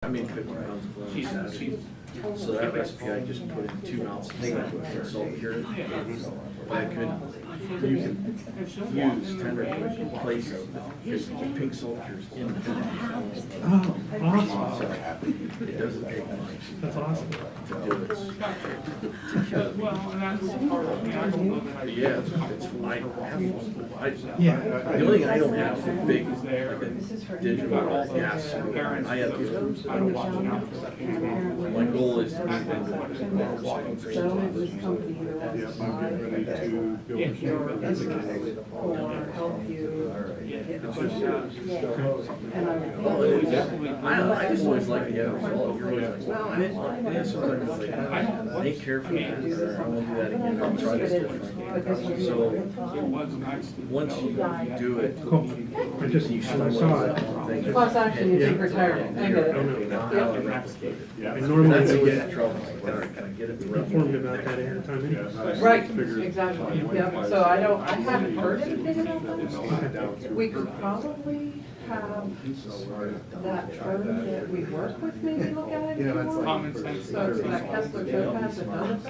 I made 50 pounds of bologna Saturday. So that recipe, I just put in 2 ounces of salt here. But I could, you can use tender in place of the pink salters in the Oh, awesome. So it doesn't take much That's awesome. to do it. To kill it. Well, and that's part of me. I don't know that I. Yeah, it's Yeah. the only thing I don't have is a big, like a digital gas. I have these. I don't watch it now. My goal is to That's move what into it the is. So this company either wants to buy your business or help you get the push out. And I just always like to get a result. You're always like, well, I didn't, sometimes it's like, I didn't care for that, or I won't do that again, I'll try this different. So, It was nice to. once you do it, Cool. I just you saw start it. thinking. Plus, actually, you think retired. I get it. Now how I replicate it. I normally That's would always get the trouble, can I get it to informed replicate? about that ahead of time anyway. Right, exactly, yep, so I haven't heard anything about that. We could probably have that firm that we work with maybe look at it. Common sense. So it's like Kessler Topaz that does it for us.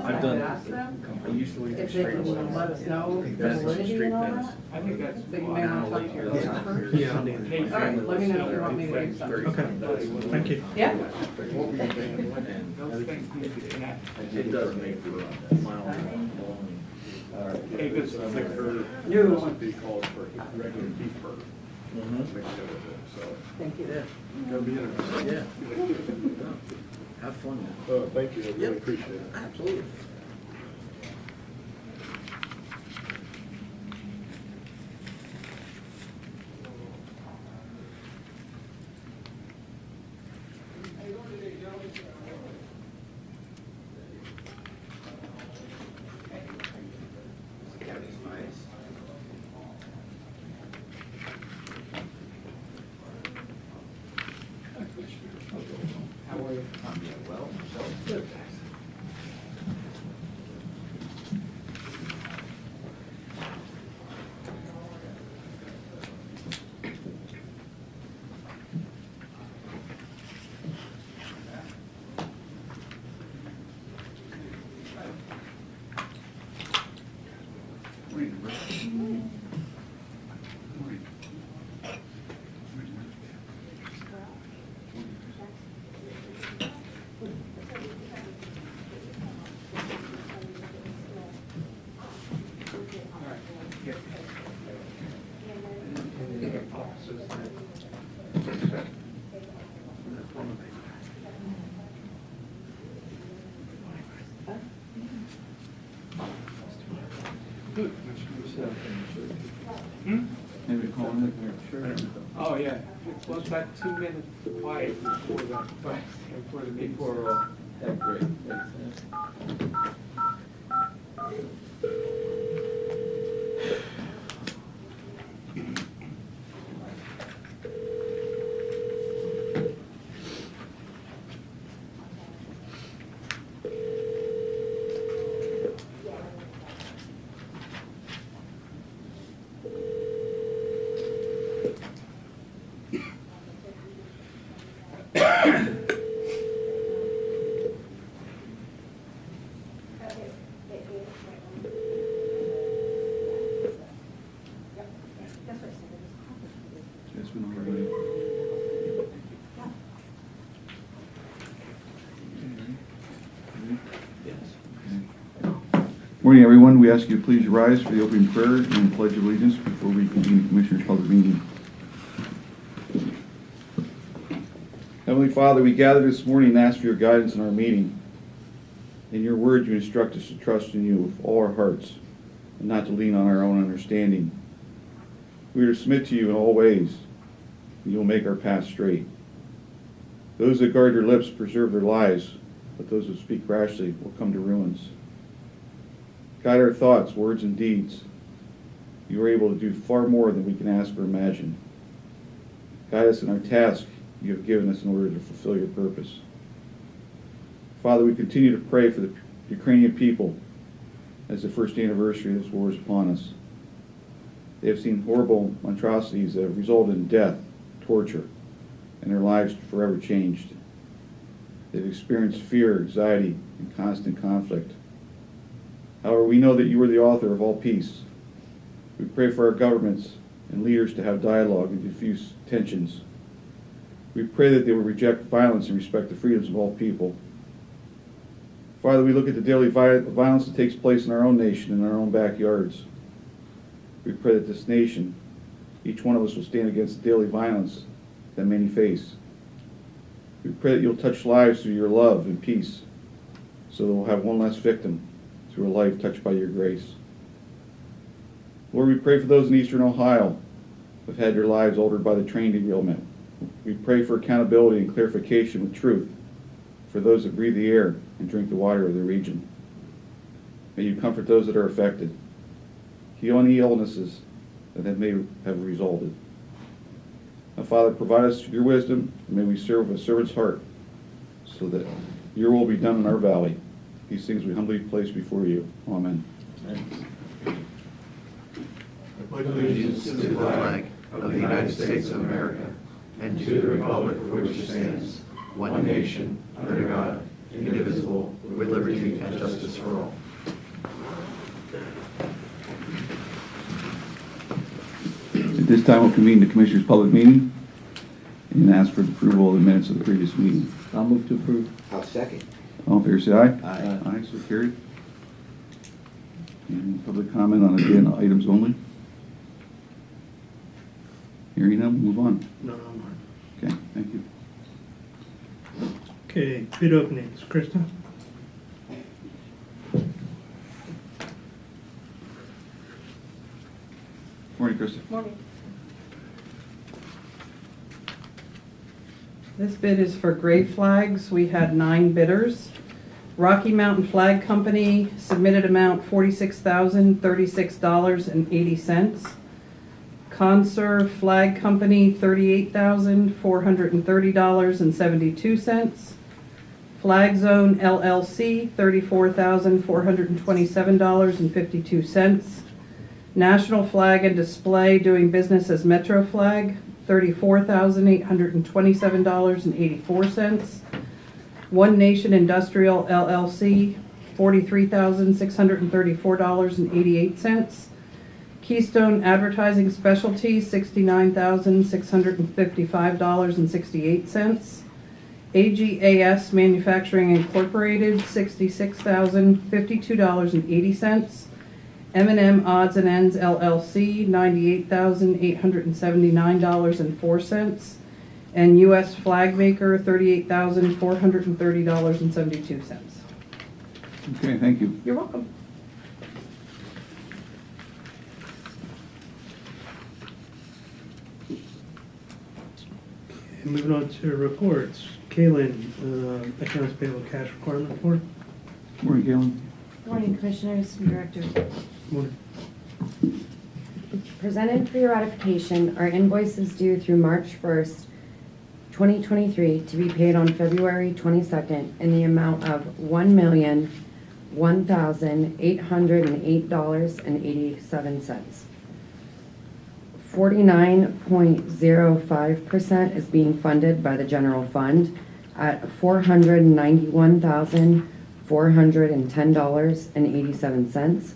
I've done- Ask them I used to leave the if they straight can ones. let us know the Fences and validity street and all fence. that. I think that's. So you may want to talk to your lawyer first. Yeah, I'll do that. All right, let me know if you want me to do something. Okay, thank you. Yeah? Those things need to connect. It does make for a mile long. Hey, good stuff. No. Be called for regular beef burger. Mixed in with it, so. Thank you. Yeah, Gonna be interesting. yeah. Have fun now. Thank you, I really Yep. appreciate it. Absolutely. How are you? I'm doing well. Maybe calling it there. Oh, yeah. Well, it's that 2 minute quiet before the meeting. That great. Thanks. Just been on the way. Morning, everyone. We ask you to please rise for the opening prayer and pledge of allegiance before we convene the Commissioners' Public Meeting. Heavenly Father, we gather this morning and ask for your guidance in our meeting. In your word, you instruct us to trust in you with all our hearts and not to lean on our own understanding. We are to submit to you in all ways, and you will make our path straight. Those that guard their lips preserve their lives, but those who speak rashly will come to ruins. Guide our thoughts, words, and deeds. You are able to do far more than we can ask or imagine. Guide us in our task you have given us in order to fulfill your purpose. Father, we continue to pray for the Ukrainian people as the first anniversary of this war is upon us. They have seen horrible monstrosities that have resulted in death, torture, and their lives forever changed. They've experienced fear, anxiety, and constant conflict. However, we know that you are the author of all peace. We pray for our governments and leaders to have dialogue and diffuse tensions. We pray that they will reject violence and respect the freedoms of all people. Father, we look at the daily violence that takes place in our own nation and in our own backyards. We pray that this nation, each one of us, will stand against the daily violence that many face. We pray that you'll touch lives through your love and peace, so that we'll have one less victim through a life touched by your grace. Lord, we pray for those in eastern Ohio who have had their lives altered by the train derailment. We pray for accountability and clarification with truth for those that breathe the air and drink the water of the region. May you comfort those that are affected. Heal any illnesses that may have resulted. Now, Father, provide us your wisdom, and may we serve with a servant's heart, so that your will be done in our valley. These things we humbly place before you. Amen. Allegiance to the flag of the United States of America and to the republic for which it stands, one nation, under God, indivisible, with liberty and justice for all. At this time, we'll convene the Commissioners' public meeting and ask for the approval of the minutes of the previous meeting. I'll move to approve. I'll second. All in favor, say aye. Aye. Aye, so carried. And public comment on agenda items only. Hearing none, move on. No, no, no. Okay, thank you. Okay, bid openings. Krista? Morning, Krista. Morning. This bid is for gray flags. We had 9 bidders. Rocky Mountain Flag Company submitted amount $46,036.80. Conserve Flag Company $38,430.72. Flag Zone LLC $34,427.52. National Flag and Display doing business as Metro Flag $34,827.84. One Nation Industrial LLC $43,634.88. Keystone Advertising Specialties $69,655.68. AGAS Manufacturing Incorporated $66,052.80. M&M Odds and Ends LLC $98,879.04. And U.S. Flag Maker $38,430.72. Okay, thank you. You're welcome. And moving on to reports. Kaylin, accounts payable cash requirement report. Morning, Galen. Morning, Commissioners and Director. Morning. Presented for your ratification are invoices due through March 1st, 2023 to be paid on February 22nd in the amount of $1,001,808.87. 49.05% is being funded by the general fund at $491,410.87.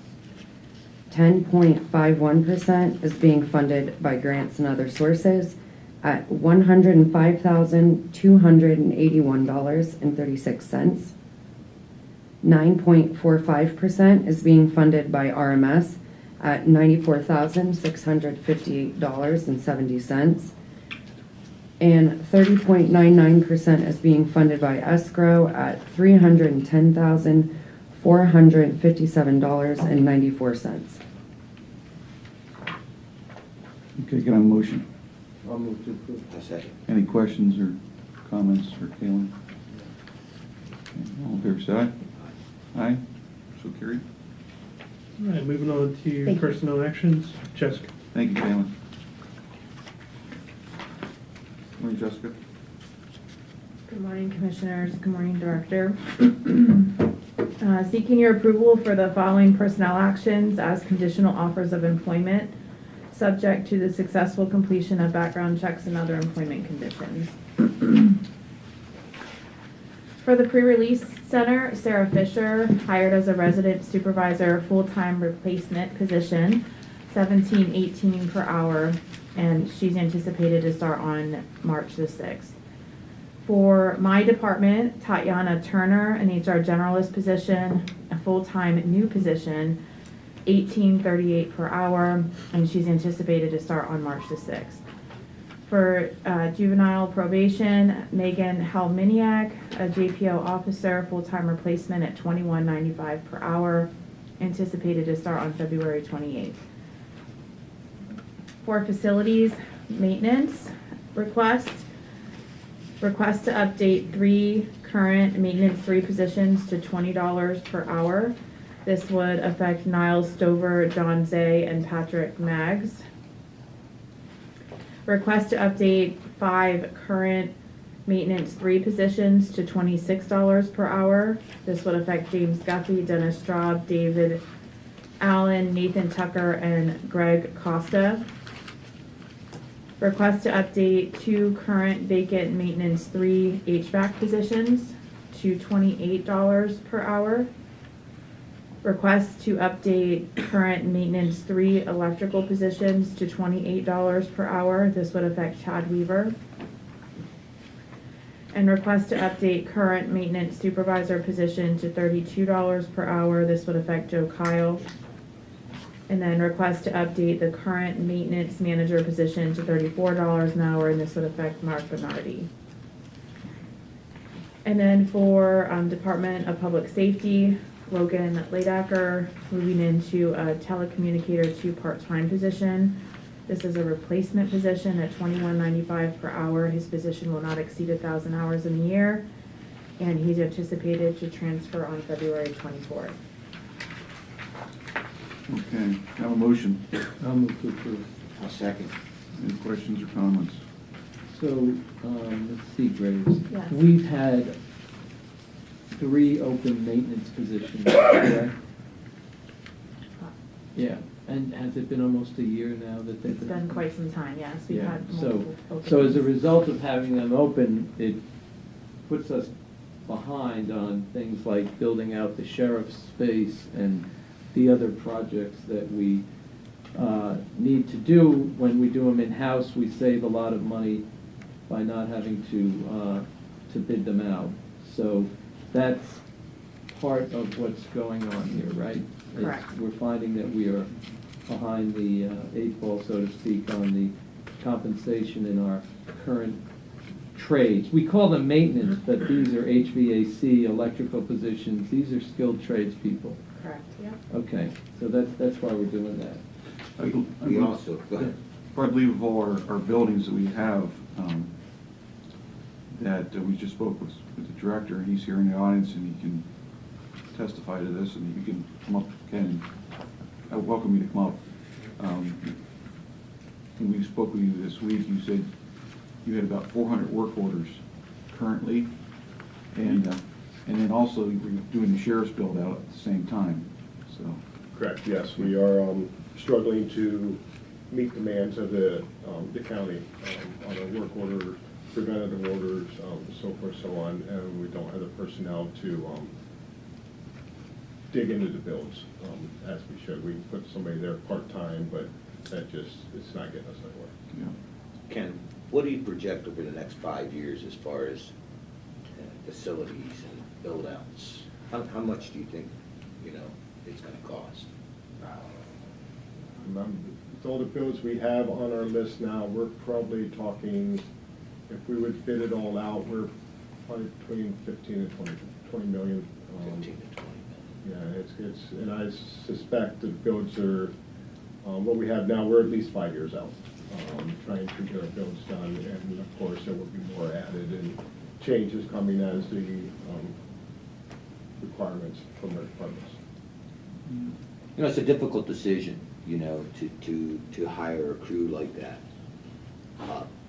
10.51% is being funded by grants and other sources at $105,281.36. 9.45% is being funded by RMS at $94,658.70. And 30.99% is being funded by escrow at $310,457.94. Okay, can I have a motion? I'll move to approve. I'll second. Any questions or comments for Kaylin? Okay, all in favor, say aye. Aye, so carried. All right, moving on to Thank you. personnel actions. Jessica? Thank you, Kaylin. Morning, Jessica. Good morning, Commissioners. Good morning, Director. Seeking your approval for the following personnel actions as conditional offers of employment. subject to the successful completion of background checks and other employment conditions. For the pre-release center, Sarah Fisher, hired as a resident supervisor, full-time replacement position, $17.18 per hour, and she's anticipated to start on March the 6th. For my department, Tatiana Turner, an HR generalist position, a full-time new position, $18.38 per hour, and she's anticipated to start on March the 6th. For juvenile probation, Megan Helminiak, a JPO officer, full-time replacement at $21.95 per hour, anticipated to start on February 28th. For facilities maintenance request to update 3 current maintenance 3 positions to $20 per hour. This would affect Niles Stover, John Zay, and Patrick Maggs. Request to update 5 current maintenance 3 positions to $26 per hour. This would affect James Guffey, Dennis Straub, David Allen, Nathan Tucker, and Greg Costa. Request to update 2 current vacant maintenance 3 HVAC positions to $28 per hour. Request to update current maintenance 3 electrical positions to $28 per hour. This would affect Chad Weaver. And request to update current maintenance supervisor position to $32 per hour. This would affect Joe Kyle. And then request to update the current maintenance manager position to $34 an hour, and this would affect Mark Bernardi. And then for Department of Public Safety, Logan Ladacker, moving into a telecommunicator 2 part-time position. This is a replacement position at $21.95 per hour. His position will not exceed 1,000 hours in a year, and he's anticipated to transfer on February 24th. Okay, have a motion. I'll move to approve. I'll second. Any questions or comments? So, let's see, Graves. Yes. We've had 3 open maintenance positions, correct? Yeah, and has it been almost a year now that they've It's been quite some time, yes. We've Yeah, had so, multiple openings. so as a result of having them open, it puts us behind on things like building out the sheriff's space and the other projects that we need to do. When we do them in-house, we save a lot of money by not having to bid them out. So that's part of what's going on here, right? Correct. We're finding that we are behind the 8 ball, so to speak, on the compensation in our current trades. We call them maintenance, but these are HVAC, electrical positions. These are skilled tradespeople. Correct, yep. Okay, so that's why we're doing that. We also, go ahead. I believe of all our buildings that we have, that we just spoke with the director, and he's here in the audience, and he can testify to this, and you can come up, Ken. I welcome you to come up. When we spoke with you this week, you said you had about 400 work orders currently, and then also you were doing the sheriff's build out at the same time, so. Correct, yes, we are struggling to meet demands of the county on our work orders, preventative orders, so forth, so on, and we don't have the personnel to dig into the builds as we should. We can put somebody there part-time, but that just, it's not getting us anywhere. Yeah. Ken, what do you project over the next 5 years as far as facilities and build-outs? How much do you think, it's gonna cost? With all the builds we have on our list now, we're probably talking, if we would bid it all out, we're probably between 15 and 20 million. 15 to 20 million. Yeah, it's, and I suspect the builds are, what we have now, we're at least 5 years out, trying to get our builds done, and of course, there will be more added and changes coming as the requirements from our departments. It's a difficult decision, to hire a crew like that.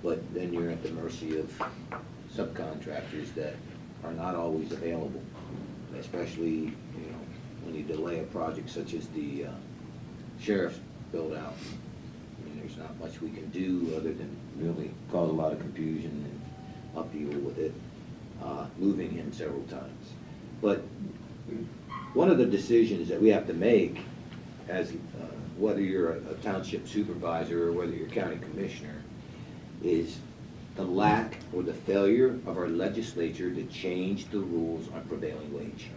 But then you're at the mercy of subcontractors that are not always available, especially, when you delay a project such as the sheriff's build-out. there's not much we can do other than really cause a lot of confusion and upheaval with it, moving him several times. But one of the decisions that we have to make as whether you're a township supervisor or whether you're a county commissioner is the lack or the failure of our legislature to change the rules on prevailing wage.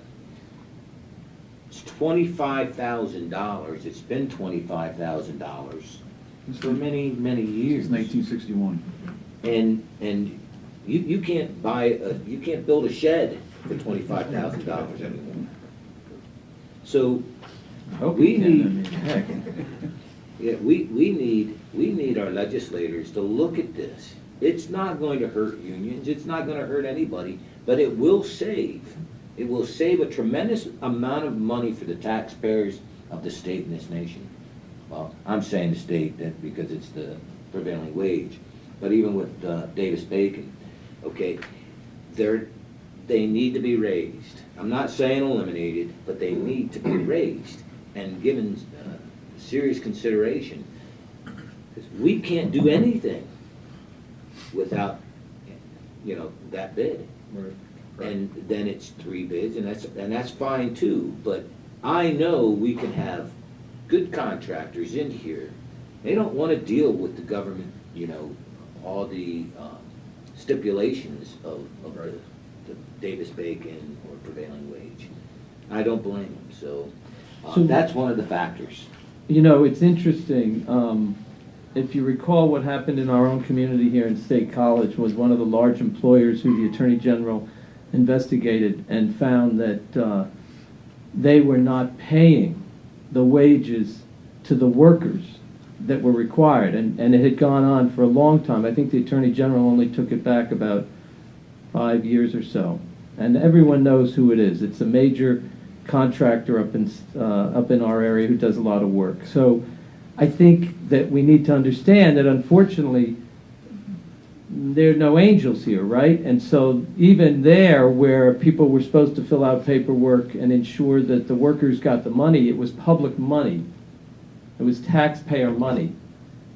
It's $25,000. It's been $25,000 for many, many years. It's 1961. And you can't you can't build a shed for $25,000 anymore. So I hope we you can, I need, mean, heck. yeah, we need our legislators to look at this. It's not going to hurt unions, it's not going to hurt anybody, but it will save a tremendous amount of money for the taxpayers of the state and this nation. Well, I'm saying the state because it's the prevailing wage, but even with Davis-Bacon, okay, they need to be raised. I'm not saying eliminated, but they need to be raised and given serious consideration. Because we can't do anything without, that bid. Right. And then it's 3 bids, and that's fine too. But I know we can have good contractors in here. They don't want to deal with the government, all the stipulations of the Davis-Bacon or prevailing wage. I don't blame them. So that's one of the factors. It's interesting. If you recall, what happened in our own community here in State College was one of the large employers who the Attorney General investigated and found that they were not paying the wages to the workers that were required. And it had gone on for a long time. I think the Attorney General only took it back about 5 years or so. And everyone knows who it is. It's a major contractor up in our area who does a lot of work. So I think that we need to understand that unfortunately there are no angels here, right? And so even there where people were supposed to fill out paperwork and ensure that the workers got the money, it was public money. It was taxpayer money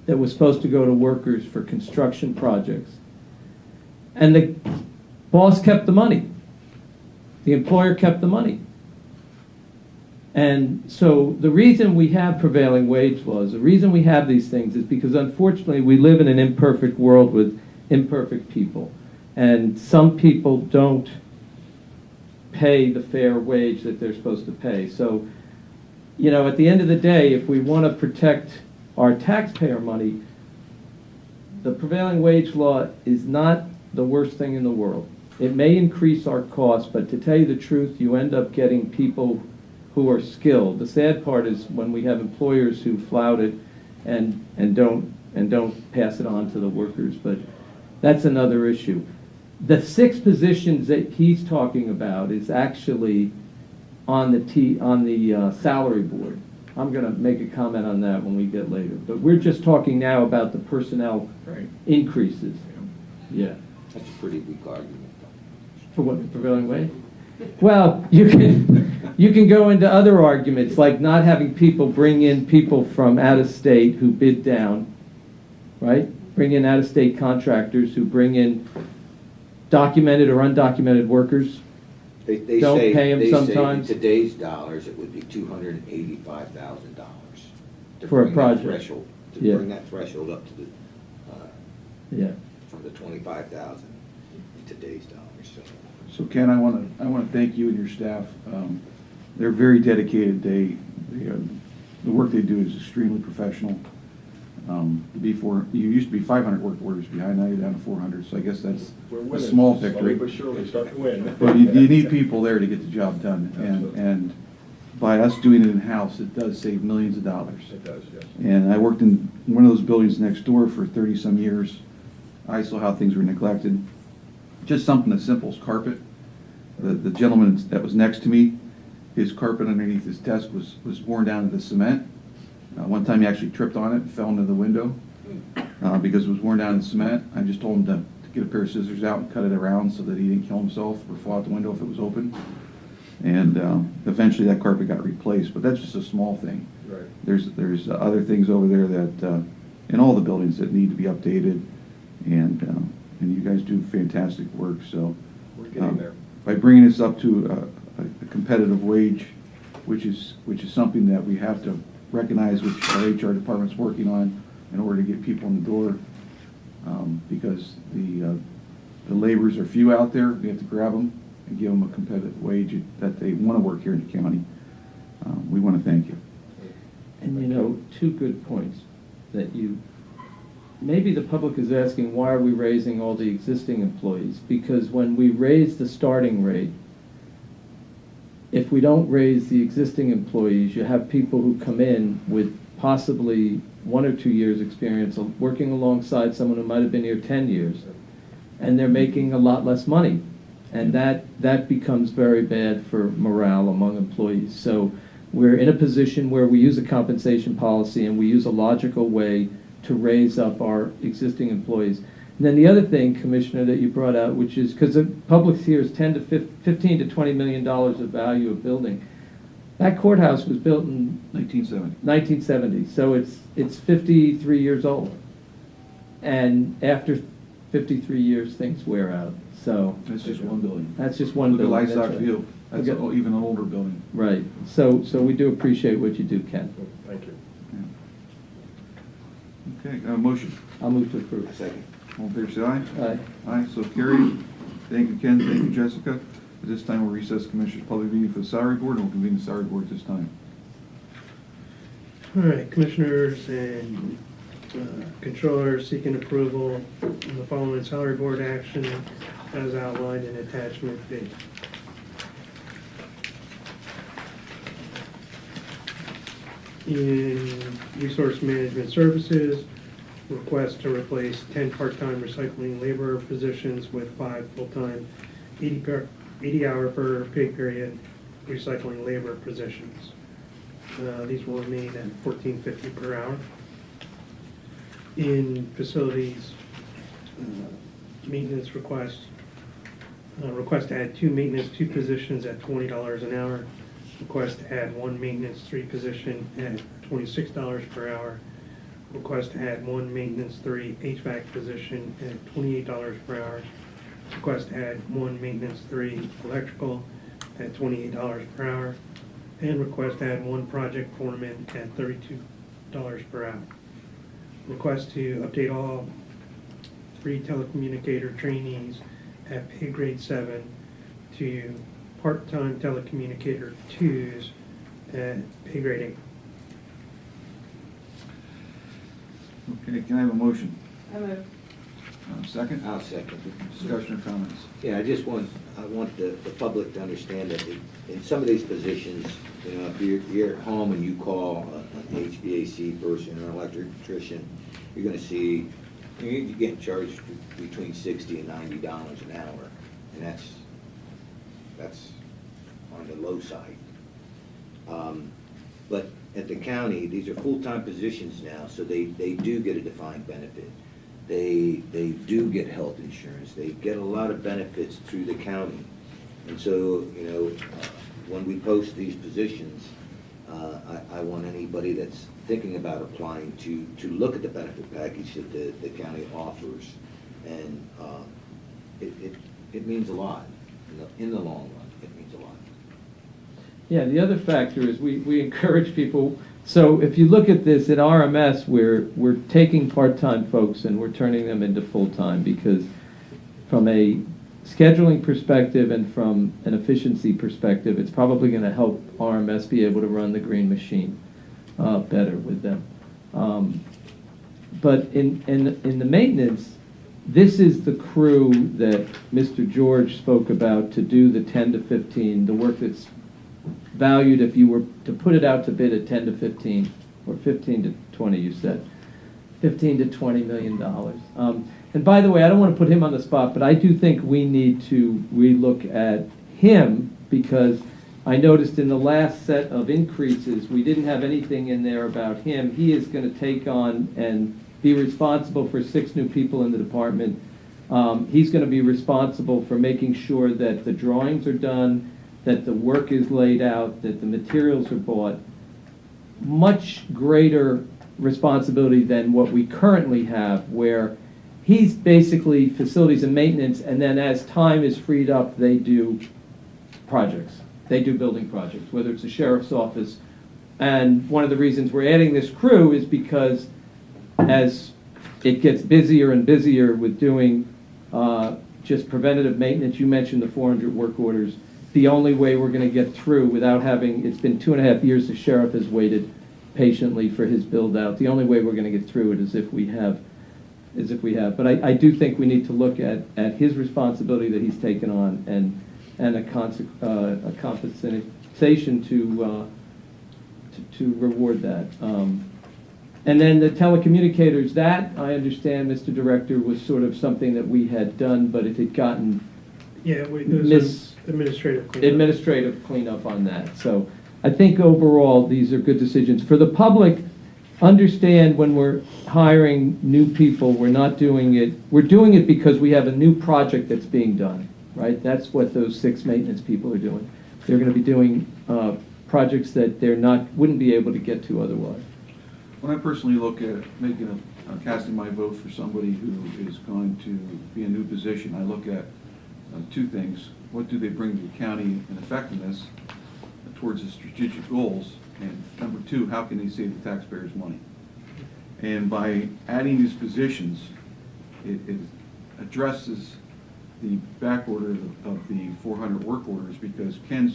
that was supposed to go to workers for construction projects. And the boss kept the money. The employer kept the money. And so the reason we have prevailing wage laws, the reason we have these things is because unfortunately we live in an imperfect world with imperfect people. And some people don't pay the fair wage that they're supposed to pay. So, at the end of the day, if we want to protect our taxpayer money, the prevailing wage law is not the worst thing in the world. It may increase our costs, but to tell you the truth, you end up getting people who are skilled. The sad part is when we have employers who flout it and don't pass it on to the workers, but that's another issue. The 6 positions that he's talking about is actually on the salary board. I'm going to make a comment on that when we get later. But we're just talking now about the personnel increases. Yeah. That's a pretty weak argument. For what, the prevailing wage? Well, you can go into other arguments, like not having people bring in people from out of state who bid down, right? Bring in out of state contractors who bring in documented or undocumented workers. They Don't say, pay 'em they sometimes. say in today's dollars, it would be $285,000 For a project. Threshold, to Yeah. bring that threshold up to Yeah. from the 25,000 in today's dollars. So Ken, I want to thank you and your staff. They're very dedicated. The work they do is extremely professional. Before you used to be 500 work orders behind, now you're down to 400. So I guess that's We're a winning. small Slowly victory. but surely start to win. But you need people there to get the job done, and by us doing it in-house, it does save millions of dollars. It does, yes. And I worked in one of those buildings next door for 30-some years. I saw how things were neglected. Just something as simple as carpet. The gentleman that was next to me, his carpet underneath his desk was worn down to the cement. One time he actually tripped on it and fell into the window because it was worn down in cement. I just told him to get a pair of scissors out and cut it around so that he didn't kill himself or fall out the window if it was open. And eventually that carpet got replaced, but that's just a small thing. Right. There's other things over there that in all the buildings that need to be updated, and you guys do fantastic work, so. We're getting there. By bringing this up to a competitive wage, which is something that we have to recognize, which our HR department's working on in order to get people in the door, because the laborers are few out there. We have to grab them and give them a competitive wage that they want to work here in the county. We want to thank you. And you know, two good points that maybe the public is asking, why are we raising all the existing employees? Because when we raise the starting rate, if we don't raise the existing employees, you have people who come in with possibly 1 or 2 years experience working alongside someone who might have been here 10 years, and they're making a lot less money. And that becomes very bad for morale among employees. So we're in a position where we use a compensation policy and we use a logical way to raise up our existing employees. And then the other thing, Commissioner, that you brought out, which is, because the public hears 10 to 15 to $20 million of value of building. That courthouse was built in 1970, so it's 53 years old. And after 53 years, things wear out. So That's just one building. that's just one Look at building. Livestock That's right. Field. That's Okay. even an older building. Right. So we do appreciate what you do, Ken. Thank you. Okay, motion. I'll move to approve. Second. All in favor, say aye. Aye. Aye, so carried. Thank you, Ken. Thank you, Jessica. At this time, we'll recess Commissioners' Public Meeting for the Salary Board, and we'll convene the Salary Board at this time. All right, Commissioners and Controllers seeking approval on the following salary board action as outlined in attachment B. In Resource Management Services, request to replace 10 part-time recycling laborer positions with 5 full-time 80-hour per pay period recycling labor positions. These will remain at $14.50 per hour. In Facilities Maintenance request to add 2 maintenance 2 positions at $20 an hour. Request to add 1 maintenance 3 position at $26 per hour. Request to add 1 maintenance 3 HVAC position at $28 per hour. Request to add 1 maintenance 3 electrical at $28 per hour. And request to add 1 project foreman at $32 per hour. Request to update all 3 telecommunicator trainees at pay grade 7 to part-time telecommunicator 2s at pay grade 8. Okay, can I have a motion? I move. Second? I'll second. Discussion or comments? Yeah, I want the public to understand that in some of these positions, you know, if you're at home and you call an HVAC person or an electrician, you're gonna see, you're getting charged between $60 and $90 an hour, and that's on the low side. But at the county, these are full-time positions now, so they do get a defined benefit. They do get health insurance. They get a lot of benefits through the county. And so, you know, when we post these positions, I want anybody that's thinking about applying to look at the benefit package that the county offers. And it means a lot. In the long run, it means a lot. Yeah, the other factor is we encourage people. So if you look at this at RMS, we're taking part-time folks and we're turning them into full-time, because from a scheduling perspective and from an efficiency perspective, it's probably going to help RMS be able to run the green machine better with them. But in the maintenance, this is the crew that Mr. George spoke about to do the 10 to 15, the work that's valued, if you were to put it out to bid at 10 to 15, or 15 to 20, you said, 15 to 20 million dollars. And by the way, I don't want to put him on the spot, but I do think we need to relook at him, because I noticed in the last set of increases, we didn't have anything in there about him. He is going to take on and be responsible for 6 new people in the department. He's going to be responsible for making sure that the drawings are done, that the work is laid out, that the materials are bought. Much greater responsibility than what we currently have, where he's basically facilities and maintenance, and then as time is freed up, they do projects. They do building projects, whether it's the sheriff's office. And one of the reasons we're adding this crew is because as it gets busier and busier with doing just preventative maintenance, you mentioned the 400 work orders, the only way we're going to get through without having, it's been 2.5 years the sheriff has waited patiently for his build out. The only way we're going to get through it is if we have. But I do think we need to look at his responsibility that he's taken on and a compensation to reward that. And then the telecommunicators, that I understand, Mr. Director, was sort of something that we had done, but it had gotten Yeah, there's administrative cleanup. administrative cleanup on that. So I think overall, these are good decisions. For the public, understand when we're hiring new people, we're doing it because we have a new project that's being done, right? That's what those 6 maintenance people are doing. They're going to be doing projects that wouldn't be able to get to otherwise. When I personally look at casting my vote for somebody who is going to be a new position, I look at 2 things. What do they bring to the county in effectiveness towards the strategic goals? And number 2, how can they save the taxpayers money? And by adding these positions, it addresses the back order of the 400 work orders, because Ken's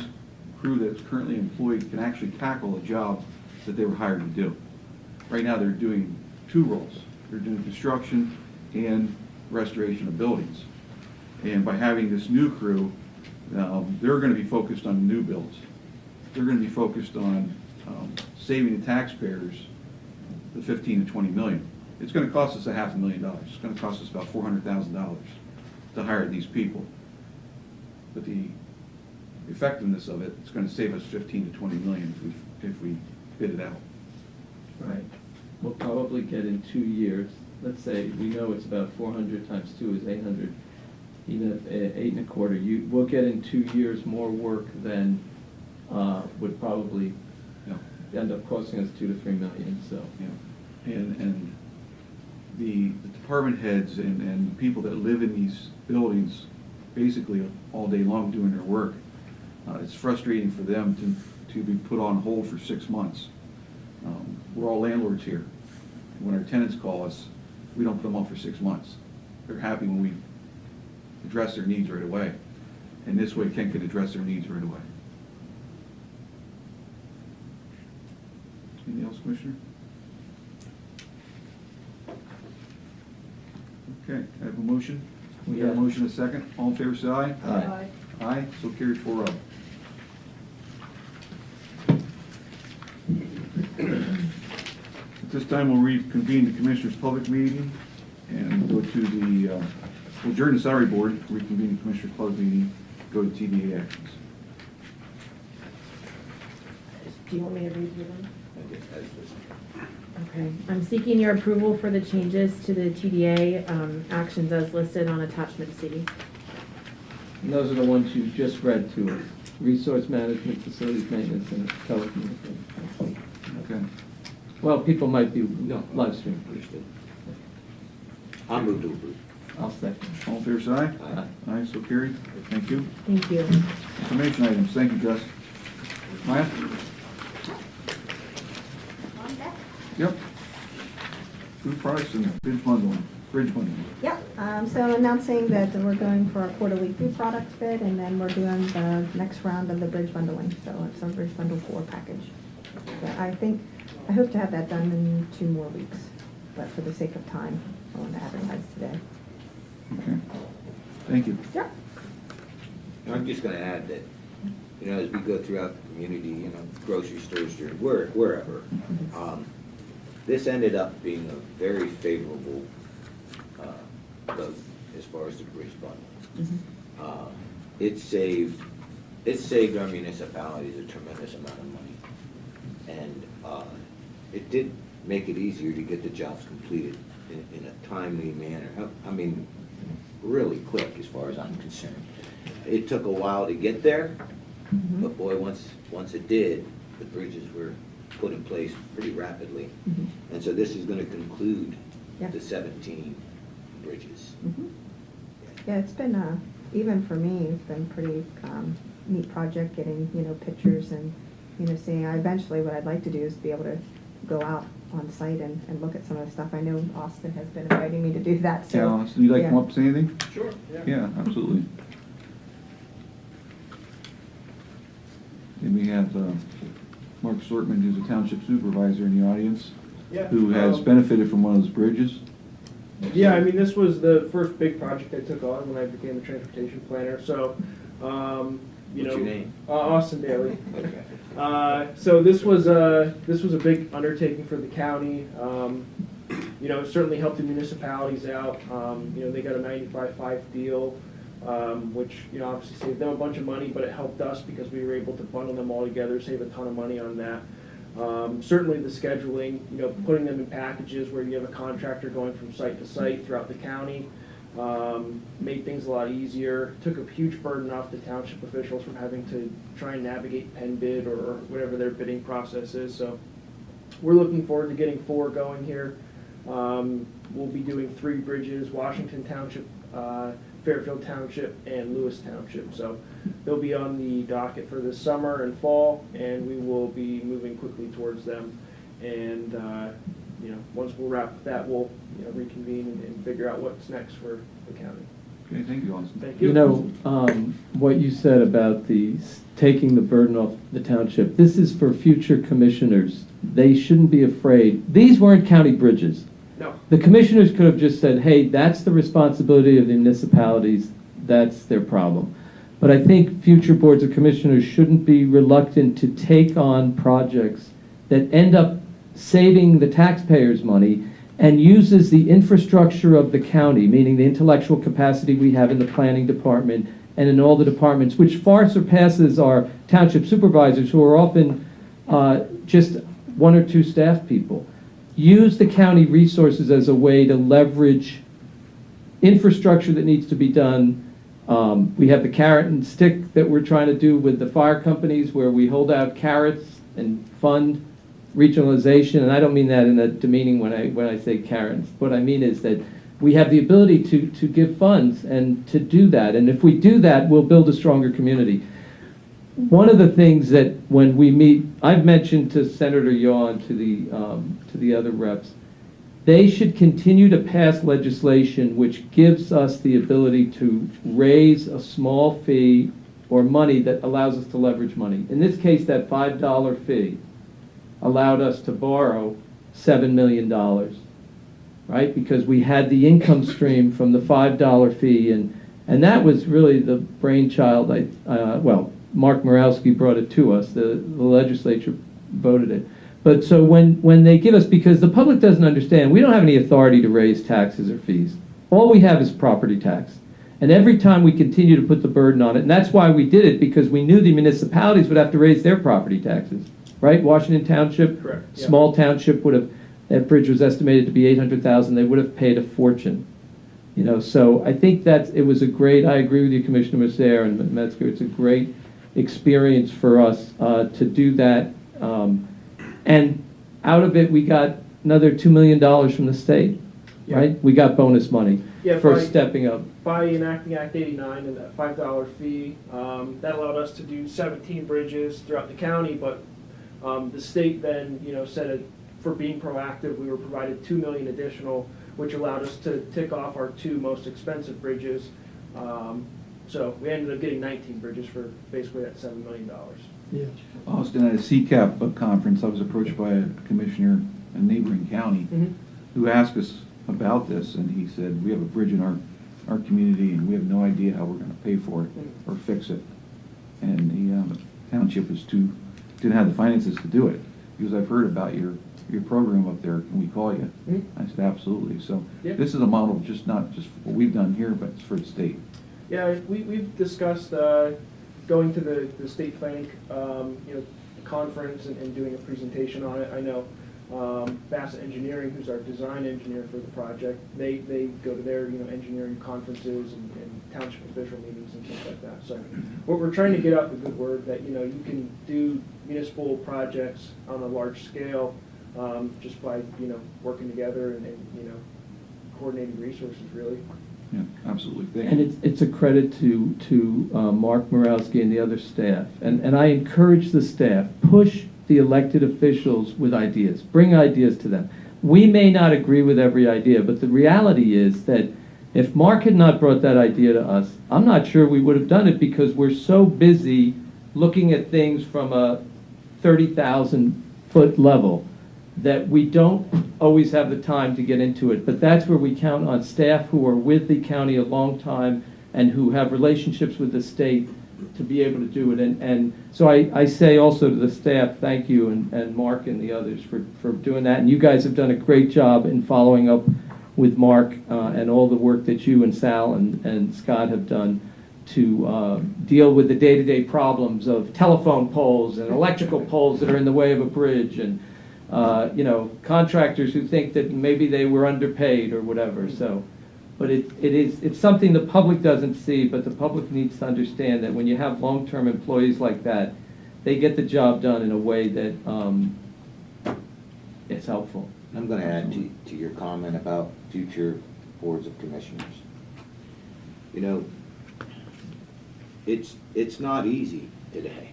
crew that's currently employed can actually tackle a job that they were hired to do. Right now they're doing 2 roles. They're doing construction and restoration of buildings. And by having this new crew, they're going to be focused on new builds. They're going to be focused on saving the taxpayers the 15 to 20 million. It's going to cost us $500,000. It's going to cost us about $400,000 to hire these people. But the effectiveness of it's going to save us 15 to 20 million if we bid it out. Right. We'll probably get in 2 years, let's say, we know it's about 400 times 2 is 800, even if 8 1/4, we'll get in 2 years more work than would probably end up costing us 2 to 3 million, so. Yeah. And the department heads and people that live in these buildings basically all day long doing their work, it's frustrating for them to be put on hold for 6 months. We're all landlords here. When our tenants call us, we don't put them on for 6 months. They're happy when we address their needs right away. And this way Ken can address their needs right away. Anything else, Commissioner? Okay, I have a motion. We have a motion, a second. All in favor, say aye. Aye. Aye, so carried 4-0. At this time, we'll reconvene the Commissioners' public meeting and go to we'll adjourn the salary board, reconvene the Commissioners' public meeting, go to TDA actions. Do you want me to read through them? Okay, I'm seeking your approval for the changes to the TDA actions as listed on attachment C. And those are the ones you just read to us. Resource management, facilities maintenance, and telecommunications. Okay. Well, people might be live streaming. Understood. I'll move to approve. I'll second. All in favor, say aye. Aye. Aye, so carried. Thank you. Thank you. Information items, thank you, Jess. Maya? Yep. Food products and bridge bundling. Yep, so announcing that we're going for a quarterly food products bid, and then we're doing the next round of the bridge bundling, so it's a bridge bundle 4 package. But I hope to have that done in 2 more weeks, but for the sake of time, I want to advertise today. Okay. Thank you. Sure. I'm just gonna add that, as we go throughout the community, grocery stores or wherever, this ended up being a very favorable vote as far as the bridge bundle. It saved our municipalities a tremendous amount of money. And it did make it easier to get the jobs completed in a timely manner. I mean, really quick as far as I'm concerned. It took a while to get there, but boy, once it did, the bridges were put in place pretty rapidly. Mhm. And so this is gonna conclude Yeah. the 17 bridges. Mhm. Yeah, it's been, even for me, it's been pretty neat project, getting, pictures and, seeing, eventually what I'd like to do is be able to go out on site and look at some of the stuff. I know Austin has been inviting me to do that, so. Yeah, Austin, you'd like to yeah. come up and say anything? Sure, Yeah, absolutely. And we have Mark Sortman, who's a township supervisor in the audience, Yeah, who has benefited from one of those bridges. Yeah, I mean, this was the first big project I took on when I became a transportation planner, so, What's your name? Austin Daly. Okay. So this was a big undertaking for the county. It certainly helped the municipalities out. They got a 95-5 deal, which, obviously saved them a bunch of money, but it helped us because we were able to bundle them all together, save a ton of money on that. Certainly the scheduling, putting them in packages where you have a contractor going from site to site throughout the county, made things a lot easier, took a huge burden off the township officials from having to try and navigate pen bid or whatever their bidding process is. So we're looking forward to getting 4 going here. We'll be doing 3 bridges, Washington Township, Fairfield Township, and Lewis Township. So they'll be on the docket for this summer and fall, and we will be moving quickly towards them. And once we'll wrap that, we'll reconvene and figure out what's next for the county. Okay, thank you, Austin. Thank you. What you said about taking the burden off the township, this is for future commissioners. They shouldn't be afraid. These weren't county bridges. No. The commissioners could have just said, hey, that's the responsibility of the municipalities, that's their problem. But I think future boards of commissioners shouldn't be reluctant to take on projects that end up saving the taxpayers' money and uses the infrastructure of the county, meaning the intellectual capacity we have in the planning department and in all the departments, which far surpasses our township supervisors, who are often just 1 or 2 staff people. Use the county resources as a way to leverage infrastructure that needs to be done. We have the carrot and stick that we're trying to do with the fire companies, where we hold out carrots and fund regionalization, and I don't mean that in a demeaning when I say carrots. What I mean is that we have the ability to give funds and to do that, and if we do that, we'll build a stronger community. One of the things that when we meet, I've mentioned to Senator Yaw and to the other reps, they should continue to pass legislation which gives us the ability to raise a small fee or money that allows us to leverage money. In this case, that $5 fee allowed us to borrow $7 million, right? Because we had the income stream from the $5 fee, and that was really the brainchild. Mark Morawski brought it to us. The legislature voted it. But so when they give us, because the public doesn't understand, we don't have any authority to raise taxes or fees. All we have is property tax. And every time we continue to put the burden on it, and that's why we did it, because we knew the municipalities would have to raise their property taxes, right? Washington Township, Correct, yeah. Small township would have, that bridge was estimated to be $800,000. They would have paid a fortune. So I think it was a great, I agree with you, Commissioner Massare and Metzger, it's a great experience for us to do that. And out of it, we got another $2 million from the state, Yeah. right? We got bonus money Yeah, for by- stepping up. By enacting Act 89 and that $5 fee, that allowed us to do 17 bridges throughout the county, but the state then, said for being proactive, we were provided $2 million additional, which allowed us to tick off our 2 most expensive bridges. So we ended up getting 19 bridges for basically that $7 million. Austin, at a CCAP conference, I was approached by a commissioner in a neighboring county who asked us about this, and he said, we have a bridge in our community, and we have no idea how we're going to pay for it or fix it. And the township didn't have the finances to do it. He goes, I've heard about your program up there, can we call you? I said, absolutely. So this is a model not just what we've done here, but it's for the state. Yeah, we've discussed going to the state planning conference and doing a presentation on it. I know Bassett Engineering, who's our design engineer for the project, they go to their engineering conferences and township official meetings and things like that. So we're trying to get out the good word that, you can do municipal projects on a large scale just by, working together and coordinating resources, really. Yeah, absolutely. And it's a credit to Mark Morowski and the other staff. And I encourage the staff, push the elected officials with ideas. Bring ideas to them. We may not agree with every idea, but the reality is that if Mark had not brought that idea to us, I'm not sure we would have done it because we're so busy looking at things from a 30,000-foot level that we don't always have the time to get into it. But that's where we count on staff who are with the county a long time and who have relationships with the state to be able to do it. And so I say also to the staff, thank you, and Mark and the others for doing that. And you guys have done a great job in following up with Mark and all the work that you and Sal and Scott have done to deal with the day-to-day problems of telephone poles and electrical poles that are in the way of a bridge and contractors who think that maybe they were underpaid or whatever. So, but it's something the public doesn't see, but the public needs to understand that when you have long-term employees like that, they get the job done in a way that it's helpful. I'm going to add to your comment about future boards of commissioners. It's not easy today.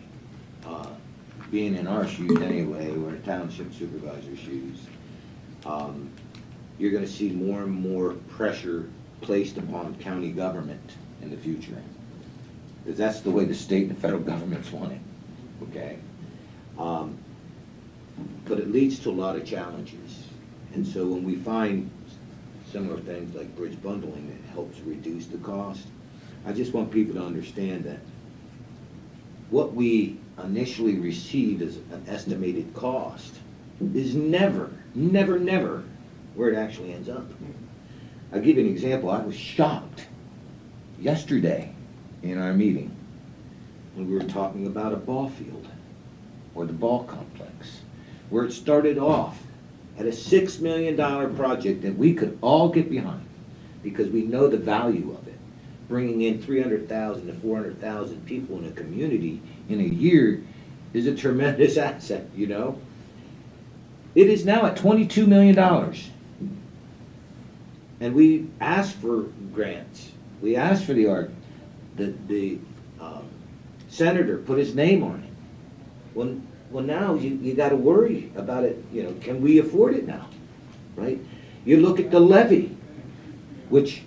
Being in our shoes anyway, or in township supervisor's shoes, you're going to see more and more pressure placed upon county government in the future. Because that's the way the state and the federal governments want it, okay? But it leads to a lot of challenges. And so when we find similar things like bridge bundling that helps reduce the cost, I just want people to understand that what we initially receive as an estimated cost is never where it actually ends up. I'll give you an example. I was shocked yesterday in our meeting when we were talking about a ball field or the ball complex, where it started off at a $6 million project that we could all get behind because we know the value of it. Bringing in 300,000 to 400,000 people in a community in a year is a tremendous asset, It is now at $22 million. And we asked for grants. We asked for the art. The senator put his name on it. Well, now you got to worry about it. Can we afford it now, right? You look at the levy, which,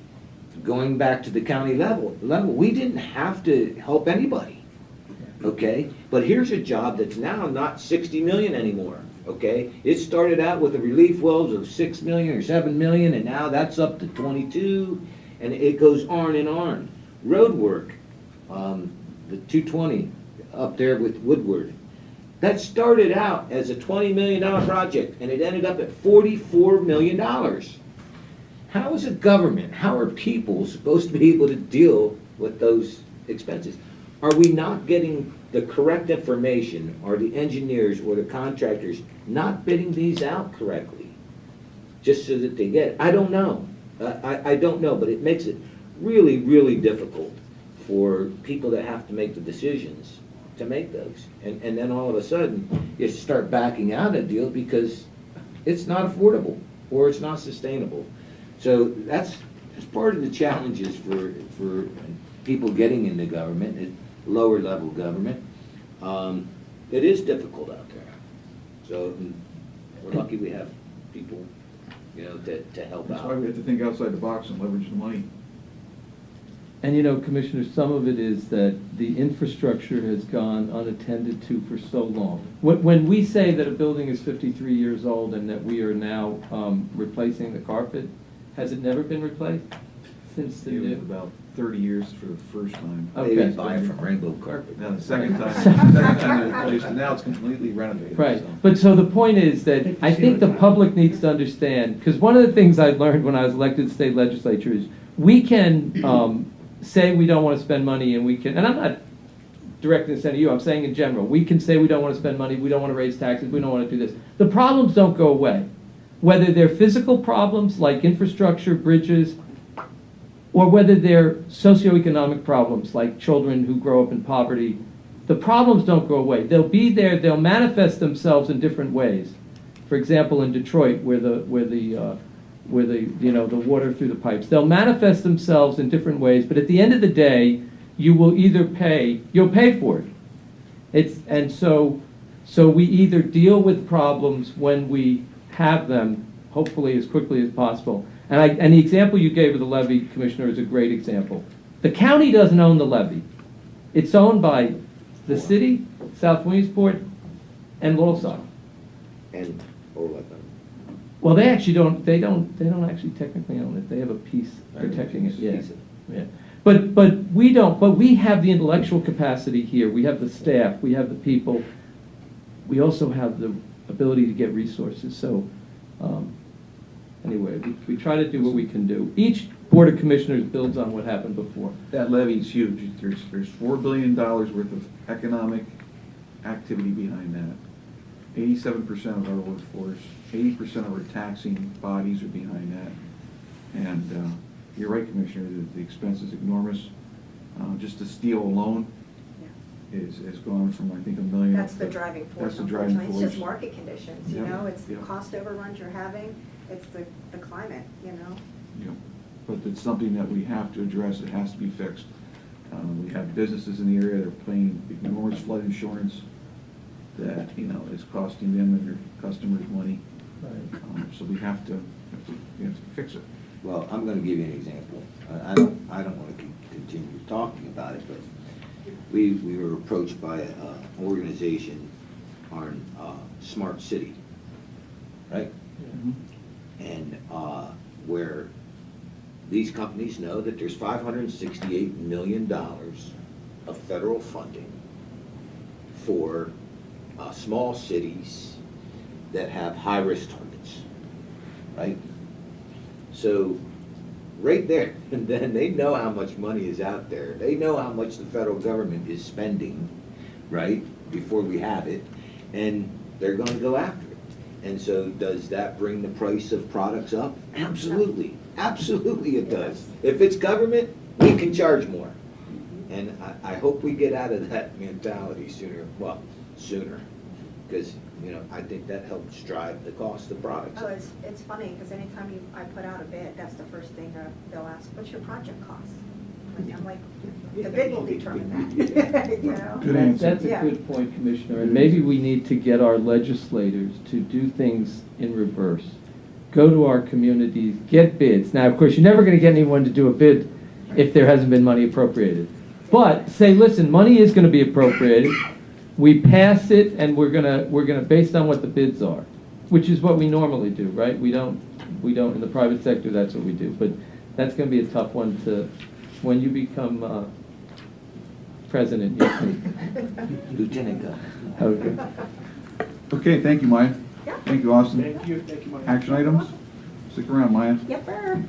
going back to the county level, we didn't have to help anybody, okay? But here's a job that's now not 60 million anymore, okay? It started out with the relief wells of 6 million or 7 million, and now that's up to 22, and it goes on and on. Road work, the 220 up there with Woodward, that started out as a $20 million project, and it ended up at $44 million. How is a government, how are people supposed to be able to deal with those expenses? Are we not getting the correct information? Are the engineers or the contractors not bidding these out correctly just so that they get it? I don't know. I don't know, but it makes it really, really difficult for people that have to make the decisions to make those. And then all of a sudden, you start backing out a deal because it's not affordable or it's not sustainable. So that's part of the challenges for people getting into government, lower level government. It is difficult out there. So we're lucky we have people, to help That's out. why we have to think outside the box and leverage the money. And Commissioner, some of it is that the infrastructure has gone unattended to for so long. When we say that a building is 53 years old and that we are now replacing the carpet, has it never been replaced since the It was new? about 30 years for the first time. They didn't buy it from Rainbow Carpet. Now the second time they replaced it, now it's completely renovated. Right, so. but so the point is that I think the public needs to understand, because one of the things I learned when I was elected to the state legislature is we can say we don't want to spend money, and we can, and I'm not directing this to you, I'm saying in general, we can say we don't want to spend money, we don't want to raise taxes, we don't want to do this. The problems don't go away. Whether they're physical problems like infrastructure, bridges, or whether they're socioeconomic problems, like children who grow up in poverty. The problems don't go away. They'll be there. They'll manifest themselves in different ways. For example, in Detroit, where the water through the pipes, they'll manifest themselves in different ways. But at the end of the day, you'll pay for it. So we either deal with problems when we have them, hopefully as quickly as possible. And the example you gave of the levee, Commissioner, is a great example. The county doesn't own the levee. It's owned by the city, South Williamsport, and Little Sac. And, or like, Well, they actually don't. They don't actually technically own it. They have a piece protecting it. Yeah, yeah. But we don't. But we have the intellectual capacity here. We have the staff. We have the people. We also have the ability to get resources. So, anyway, we try to do what we can do. Each Board of Commissioners builds on what happened before. That levy is huge. There's $4 billion worth of economic activity behind that. 87% of our workforce, 80% of our taxing bodies are behind that. And you're right, Commissioner, the expense is enormous. Just the steel alone has gone from, I think, $1 million. That's the driving force. That's the driving unfortunately. It's just force. market conditions, you Yep, know, it's the yep. cost overruns you're having, it's the climate, you know. Yeah, but it's something that we have to address. It has to be fixed. We have businesses in the area that are paying enormous flood insurance that, is costing them and their customers money. Right. So we have to fix it. well, I'm gonna give you an example. I don't wanna continue talking about it, but we were approached by an organization on Smart City, right? And where these companies know that there's $568 million of federal funding for small cities that have high-risk targets, right? So, right there, and then they know how much money is out there. They know how much the federal government is spending, right, before we have it, and they're going to go after it. And so does that bring the price of products up? Absolutely. Absolutely it does. If it's government, we can charge more. And I hope we get out of that mentality sooner, because, I think that helps drive the cost of products. Oh, it's funny, because anytime I put out a bid, that's the first thing they'll ask, what's your project cost? And I'm like, the bid will determine that, you know? Good answer. That's a Yeah. good point, Commissioner, and maybe we need to get our legislators to do things in reverse. Go to our communities, get bids. Now, of course, you're never going to get anyone to do a bid if there hasn't been money appropriated. But say, listen, money is going to be appropriated. We pass it, and we're gonna based on what the bids are, which is what we normally do, right? We don't in the private sector. That's what we do. But that's going to be a tough one to. When you become president, you can. Lieutenant Governor. Okay. Okay, thank you, Maya. Yeah. Thank you, Austin. Thank you, Mike. Action items? Stick around, Maya. Yepper.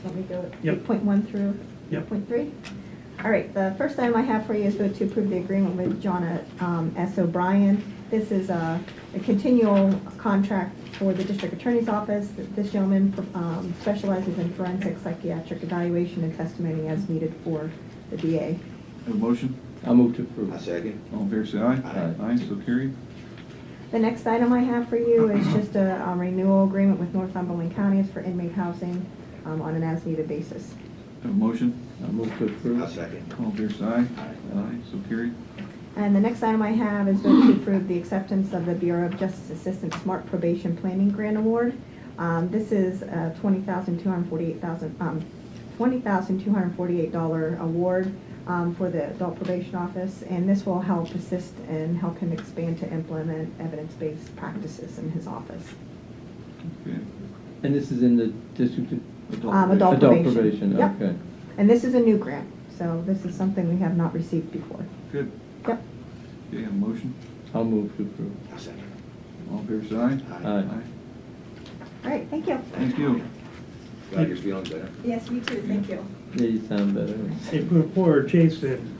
Let me go Yep. 8.1 through Yep. 8.3. All right, the first item I have for you is vote to approve the agreement with John S. O'Brien. This is a continual contract for the district attorney's office. This gentleman specializes in forensic psychiatric evaluation and testimony as needed for the DA. Have a motion? I'll move to approve. A second. All in favor, say aye. Aye. Aye, so carried. The next item I have for you is just a renewal agreement with Northumberland Counties for inmate housing on an as-needed basis. Have a motion? I'll move to approve. A second. All in favor, say aye. Aye, so carried. And the next item I have is vote to approve the acceptance of the Bureau of Justice Assistant Smart Probation Planning Grant Award. This is a $20,248 award for the Adult Probation Office, and this will help assist and help him expand to implement evidence-based practices in his office. Okay. And this is in the district of Adult probation. probation. Yep. Okay. And this is a new grant, so this is something we have not received before. Good. Yep. Okay, have a motion? I'll move to approve. A second. All in favor, say aye. Aye. All right, thank you. Thank you. Glad you're feeling better. Yes, you too, thank you. Yeah, you sound better. Hey, before Jason,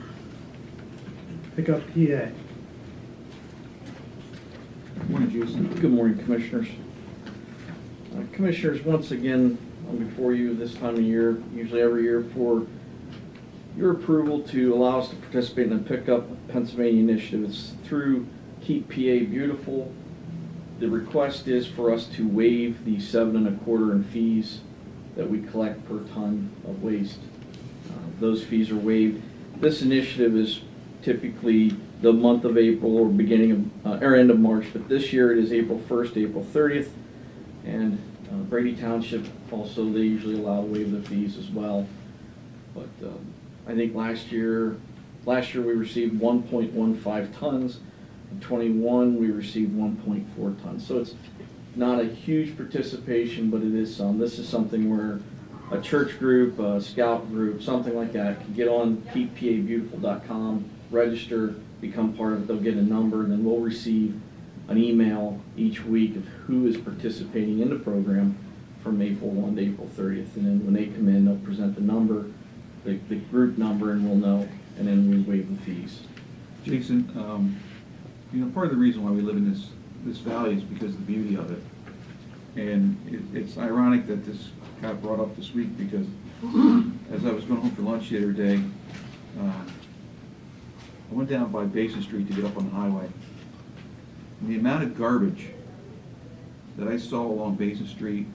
pick up PA. Morning, Jason. Good morning, Commissioners. Commissioners, once again, before you this time of year, usually every year, for your approval to allow us to participate in the Pickup Pennsylvania initiative. It's through Keep PA Beautiful. The request is for us to waive the 7 1/4 in fees that we collect per ton of waste. Those fees are waived. This initiative is typically the month of April or beginning of, or end of March, but this year it is April 1st, April 30th. And Brady Township also, they usually allow to waive the fees as well. But I think last year we received 1.15 tons. In 21, we received 1.4 tons. So it's not a huge participation, but it is some. This is something where a church group, a scout group, something like that, can get on keeppabeautiful.com, register, become part of it. They'll get a number, and then we'll receive an email each week of who is participating in the program from April 1 to April 30th. And then when they come in, they'll present the number, the group number, and we'll know, and then we waive the fees. Jason, part of the reason why we live in this valley is because of the beauty of it. And it's ironic that this got brought up this week because as I was going home for lunch the other day, I went down by Basin Street to get up on the highway. And the amount of garbage that I saw along Basin Street,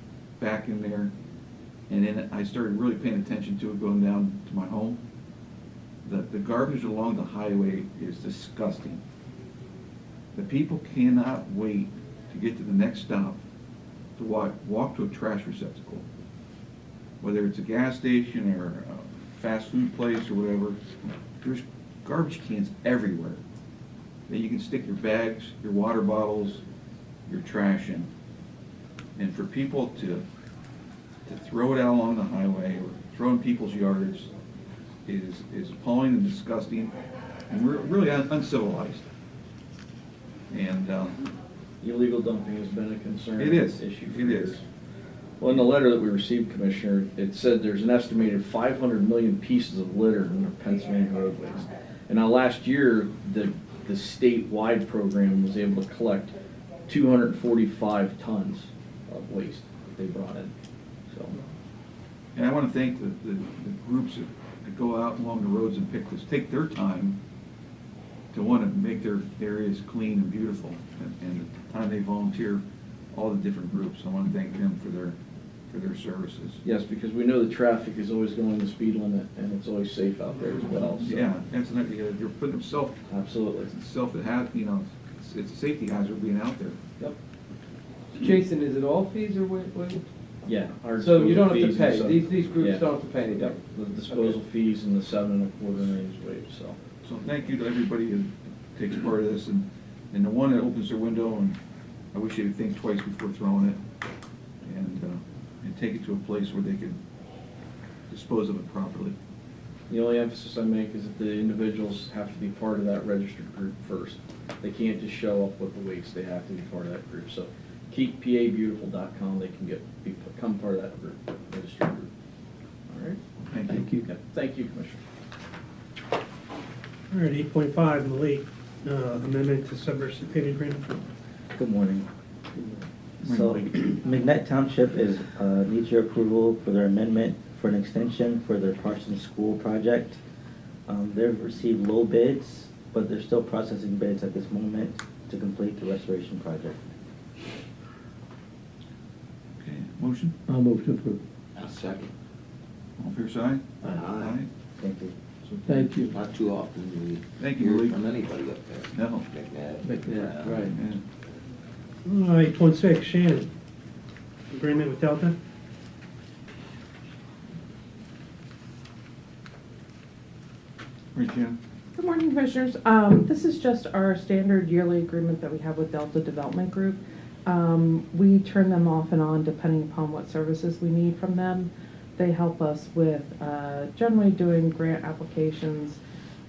back in there, and then I started really paying attention to it going down to my home. The garbage along the highway is disgusting. The people cannot wait to get to the next stop to walk to a trash receptacle. Whether it's a gas station or a fast food place or whatever, there's garbage cans everywhere that you can stick your bags, your water bottles, your trash in. And for people to throw it out along the highway or throw in people's yards is appalling and disgusting, and we're really uncivilized. And Illegal dumping has been a concern. It is. Issue for It years. is. Well, in the letter that we received, Commissioner, it said there's an estimated 500 million pieces of litter in our Pennsylvania roadways. And now last year, the statewide program was able to collect 245 tons of waste that they brought in. So, And I want to thank the groups that go out along the roads and take their time to want to make their areas clean and beautiful, and the time they volunteer, all the different groups. I want to thank them for their services. yes, because we know the traffic is always going the speed limit, and it's always safe out there as well. So. Yeah, that's another, you're putting yourself, Absolutely. it's a safety hazard being out there. Yep. Jason, is it all fees or what? Yeah. our So you don't have disposal to fees pay, and these groups yeah. don't have to pay anything? Yep, the disposal fees and the 7 1/4 range waived, so. So thank you to everybody who takes part of this, and the one that opens their window, and I wish they'd think twice before throwing it, and take it to a place where they can dispose of it properly. The only emphasis I make is that the individuals have to be part of that registered group first. They can't just show up with the waste, they have to be part of that group. So keeppabeautiful.com, they can become part of that group, registered group. All right? Thank you. Okay. Thank you, Commissioner. All right, 8.5, Malik, amendment to subversive payment agreement. Good morning. Morning, So, Malik. McNett Township needs your approval for their amendment for an extension for their Parsons School project. They've received low bids, but they're still processing bids at this moment to complete the restoration project. Okay, motion? I'll move to approve. A second. All fair side? Aye. Thank you. So Thank you. Not too often do Thank we you, hear Malik. from anybody up there. No. McNabb. Right. Yeah. All right, 8.6, Shannon, agreement with Delta. Right, Jan? Good morning, Commissioners. This is just our standard yearly agreement that we have with Delta Development Group. We turn them off and on depending upon what services we need from them. They help us with generally doing grant applications,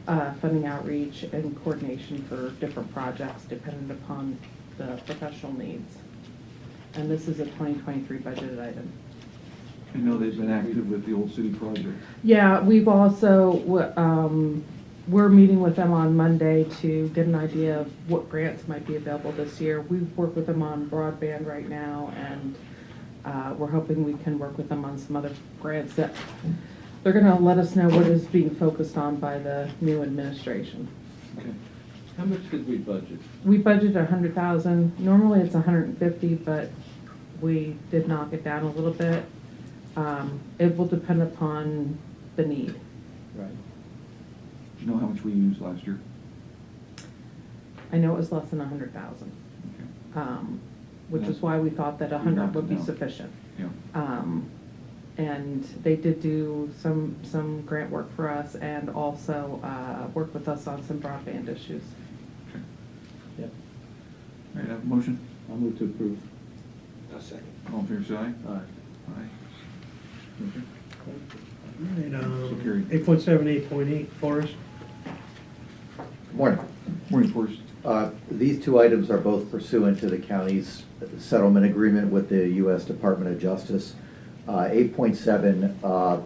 funding outreach, and coordination for different projects dependent upon the professional needs. And this is a 2023 budgeted item. I know they've been active with the Old City project. Yeah, we've also, we're meeting with them on Monday to get an idea of what grants might be available this year. We've worked with them on broadband right now and we're hoping we can work with them on some other grants that they're gonna let us know what is being focused on by the new administration. Okay. How much did we budget? We budgeted 100,000. Normally it's 150, but we did knock it down a little bit. It will depend upon the need. Right. Do you know how much we used last year? I know it was less than 100,000, Okay. which is why we thought that 100 would be sufficient. Yeah. And they did do some grant work for us and also work with us on some broadband issues. Okay. Yep. All right, have a motion? I'll move to approve. A second. All in favor, say aye. Aye. Aye. Okay. All right, So carried. 8.7, 8.8, Forrest. Morning. Morning, Forrest. These two items are both pursuant to the county's settlement agreement with the U.S. Department of Justice. 8.7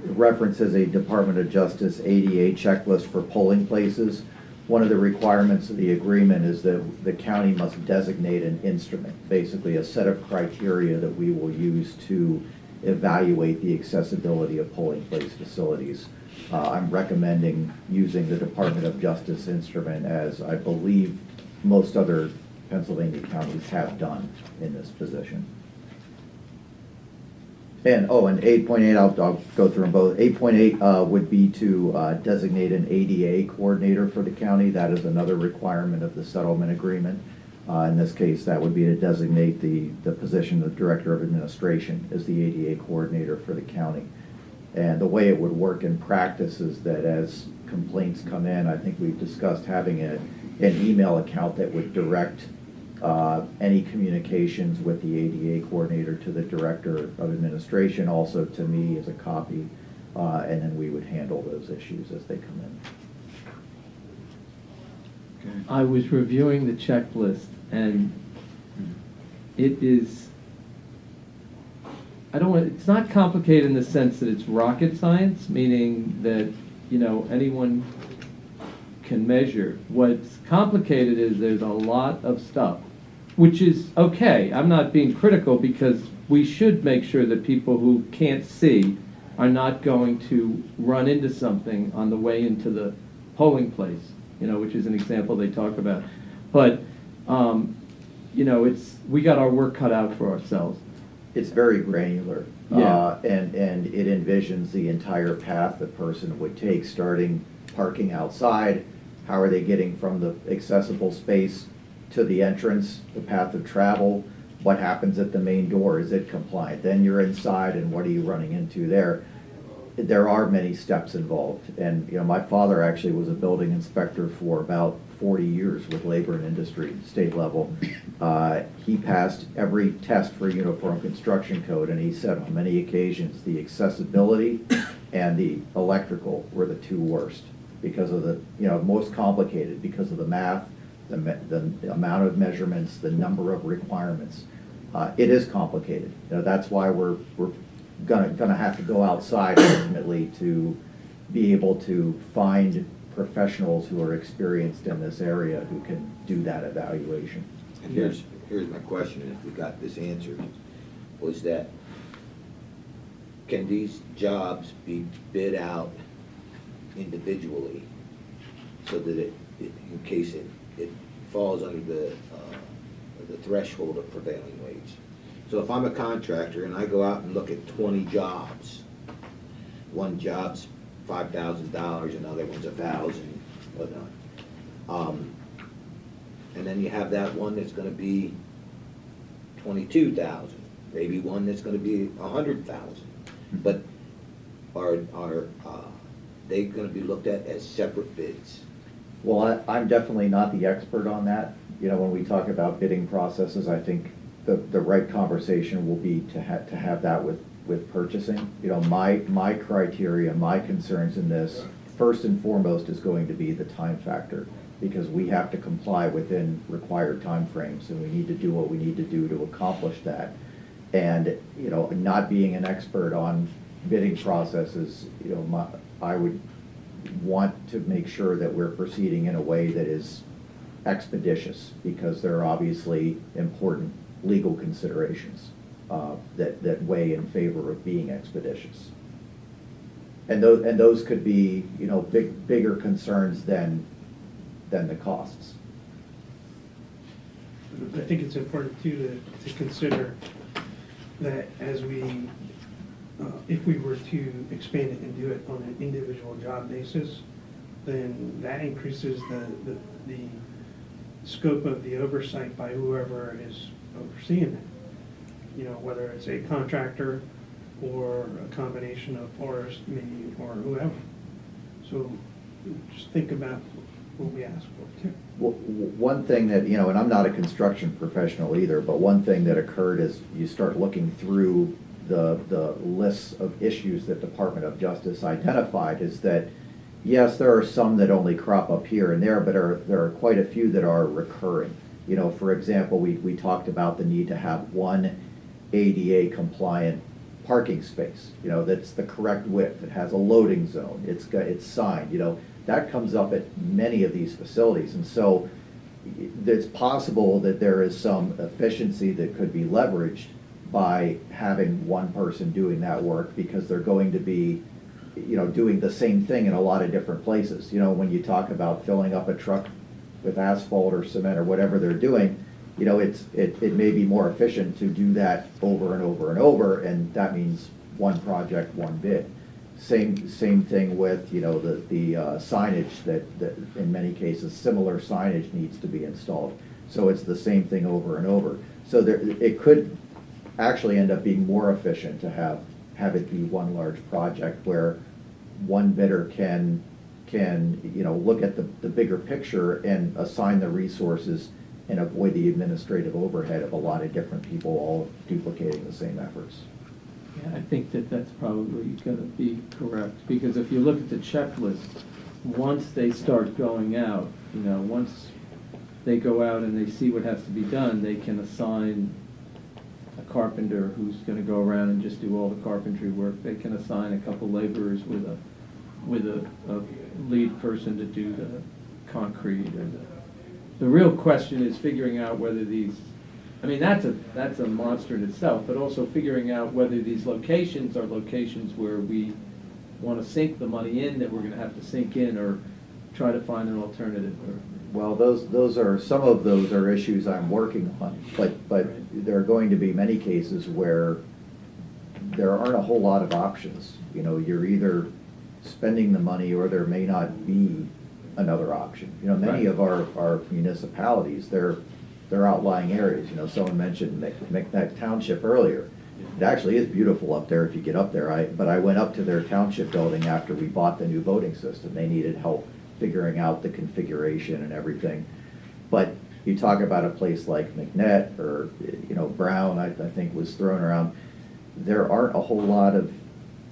references a Department of Justice ADA checklist for polling places. One of the requirements of the agreement is that the county must designate an instrument, basically a set of criteria that we will use to evaluate the accessibility of polling place facilities. I'm recommending using the Department of Justice instrument, as I believe most other Pennsylvania counties have done in this position. And 8.8, I'll go through them both. 8.8 would be to designate an ADA coordinator for the county. That is another requirement of the settlement agreement. In this case, that would be to designate the position of Director of Administration as the ADA coordinator for the county. And the way it would work in practice is that as complaints come in, I think we've discussed having an email account that would direct any communications with the ADA coordinator to the Director of Administration, also to me as a copy, and then we would handle those issues as they come in. Okay. I was reviewing the checklist, and it is, it's not complicated in the sense that it's rocket science, meaning that, anyone can measure. What's complicated is there's a lot of stuff, which is okay. I'm not being critical, because we should make sure that people who can't see are not going to run into something on the way into the polling place, which is an example they talk about. But, we got our work cut out for ourselves. It's very granular. Yeah. And it envisions the entire path the person would take, starting parking outside. How are they getting from the accessible space to the entrance, the path of travel? What happens at the main door? Is it compliant? Then you're inside, and what are you running into there? There are many steps involved. And, my father actually was a building inspector for about 40 years with labor and industry, state level. He passed every test for uniform construction code, and he said on many occasions the accessibility and the electrical were the two worst because of the, most complicated because of the math, the amount of measurements, the number of requirements. It is complicated. That's why we're gonna have to go outside ultimately to be able to find professionals who are experienced in this area who can do that evaluation. And here's my question, and if we got this answered, was that, can these jobs be bid out individually so that in case it falls under the threshold of prevailing wage? So if I'm a contractor and I go out and look at 20 jobs, one job's $5,000, another one's $1,000, whatnot. And then you have that one that's going to be 22,000, maybe one that's going to be 100,000. But are they going to be looked at as separate bids? Well, I'm definitely not the expert on that. When we talk about bidding processes, I think the right conversation will be to have that with purchasing. My criteria, my concerns in this, first and foremost, is going to be the time factor, because we have to comply within required timeframes, and we need to do what we need to do to accomplish that. And, not being an expert on bidding processes, I would want to make sure that we're proceeding in a way that is expeditious, because there are obviously important legal considerations that weigh in favor of being expeditious. And those could be, bigger concerns than the costs. I think it's important too to consider that as we, if we were to expand it and do it on an individual job basis, then that increases the scope of the oversight by whoever is overseeing it. Whether it's a contractor or a combination of forest, me, or whoever. So just think about what we ask for too. Well, one thing that, and I'm not a construction professional either, but one thing that occurred is you start looking through the lists of issues that Department of Justice identified is that, yes, there are some that only crop up here and there, but there are quite a few that are recurring. For example, we talked about the need to have one ADA compliant parking space, that's the correct width, it has a loading zone, it's signed, that comes up at many of these facilities. And so it's possible that there is some efficiency that could be leveraged by having one person doing that work, because they're going to be, doing the same thing in a lot of different places. When you talk about filling up a truck with asphalt or cement or whatever they're doing, it may be more efficient to do that over and over and over, and that means one project, one bid. Same thing with, the signage that in many cases, similar signage needs to be installed. So it's the same thing over and over. So it could actually end up being more efficient to have it be one large project where one bidder can look at the bigger picture and assign the resources and avoid the administrative overhead of a lot of different people all duplicating the same efforts. Yeah, I think that's probably going to be correct, because if you look at the checklist, once they start going out, once they go out and they see what has to be done, they can assign a carpenter who's going to go around and just do all the carpentry work. They can assign a couple laborers with a lead person to do the concrete. The real question is figuring out whether these, that's a monster in itself, but also figuring out whether these locations are locations where we want to sink the money in, that we're going to have to sink in, or try to find an alternative. Well, those are, some of those are issues I'm working on, but there are going to be many cases where there aren't a whole lot of options. You're either spending the money or there may not be another option. Many of our municipalities, they're outlying areas. Someone mentioned McNeck Township earlier. It actually is beautiful up there if you get up there. But I went up to their township building after we bought the new voting system. They needed help figuring out the configuration and everything. But you talk about a place like McNett or Brown, I think was thrown around. There aren't a whole lot of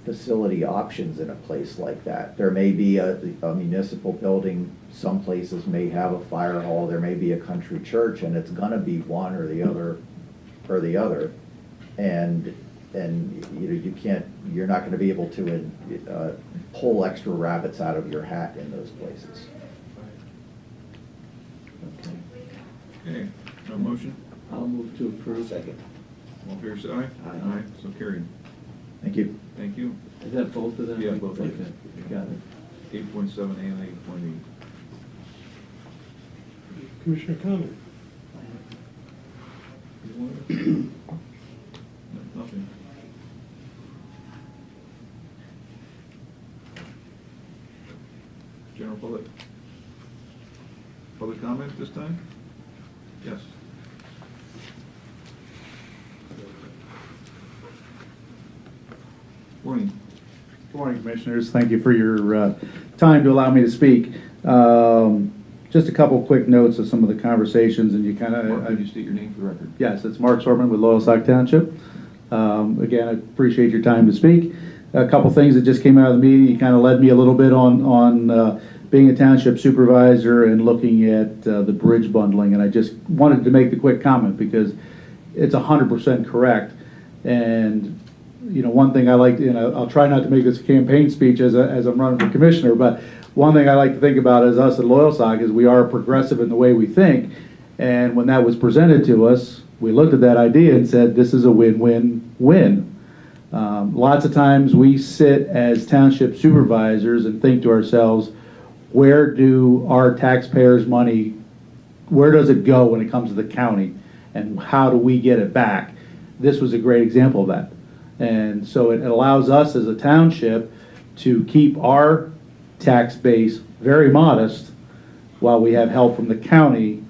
facility options in a place like that. There may be a municipal building, some places may have a fire hall, there may be a country church, and it's gonna be one or the other. And you're not gonna be able to pull extra rabbits out of your hat in those places. Okay, no motion? I'll move to approve. Second. All fair side? Aye. So carried. Thank you. Thank you. Is that both of them? Yeah, both of them. Okay, got it. 8.7A and 8.8. Commissioner comment? Nothing. General public. Public comment this time? Yes. Morning. Good morning, Commissioners. Thank you for your time to allow me to speak. Just a couple quick notes of some of the conversations, and you kind of... Mark, could you state your name for the record? Yes, it's Mark Sorman with Loyalsock Township. Again, I appreciate your time to speak. A couple things that just came out of the meeting. You kind of led me a little bit on being a township supervisor and looking at the bridge bundling, and I just wanted to make the quick comment because it's 100% correct. And one thing I like, I'll try not to make this a campaign speech as I'm running for commissioner, but one thing I like to think about as us at Loyalsock is we are progressive in the way we think. And when that was presented to us, we looked at that idea and said, this is a win-win-win. Lots of times we sit as township supervisors and think to ourselves, where do our taxpayers' money, where does it go when it comes to the county? And how do we get it back? This was a great example of that. And so it allows us as a township to keep our tax base very modest while we have help from the county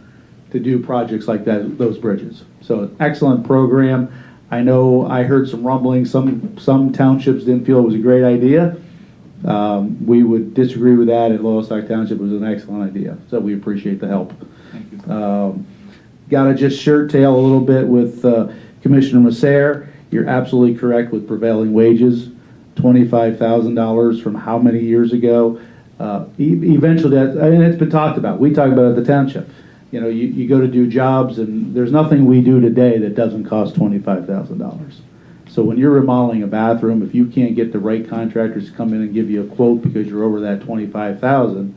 to do projects like that, those bridges. So excellent program. I know I heard some rumblings, some townships didn't feel it was a great idea. We would disagree with that, and Lowestoft Township was an excellent idea, so we appreciate the help. Thank you. Got to just shirt tail a little bit with Commissioner Masser. You're absolutely correct with prevailing wages, $25,000 from how many years ago? Eventually, and it's been talked about. We talk about it at the township. You know, you go to do jobs, and there's nothing we do today that doesn't cost $25,000. So when you're remodeling a bathroom, if you can't get the right contractors to come in and give you a quote because you're over that $25,000,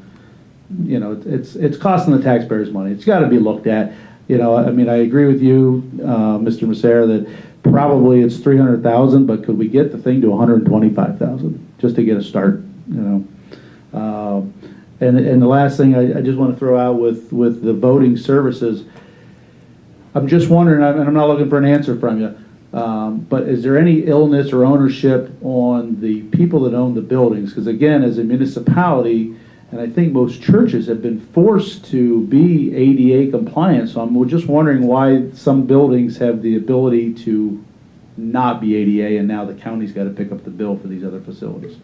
you know, it's costing the taxpayers money. It's got to be looked at. You know, I mean, I agree with you, Mr. Masser, that probably it's $300,000, but could we get the thing to $125,000 just to get a start? You know, and the last thing I just want to throw out with the voting services, I'm just wondering, and I'm not looking for an answer from you, but is there any illness or ownership on the people that own the buildings? Because again, as a municipality, and I think most churches have been forced to be ADA compliant, so I'm just wondering why some buildings have the ability to not be ADA, and now the county's got to pick up the bill for these other facilities.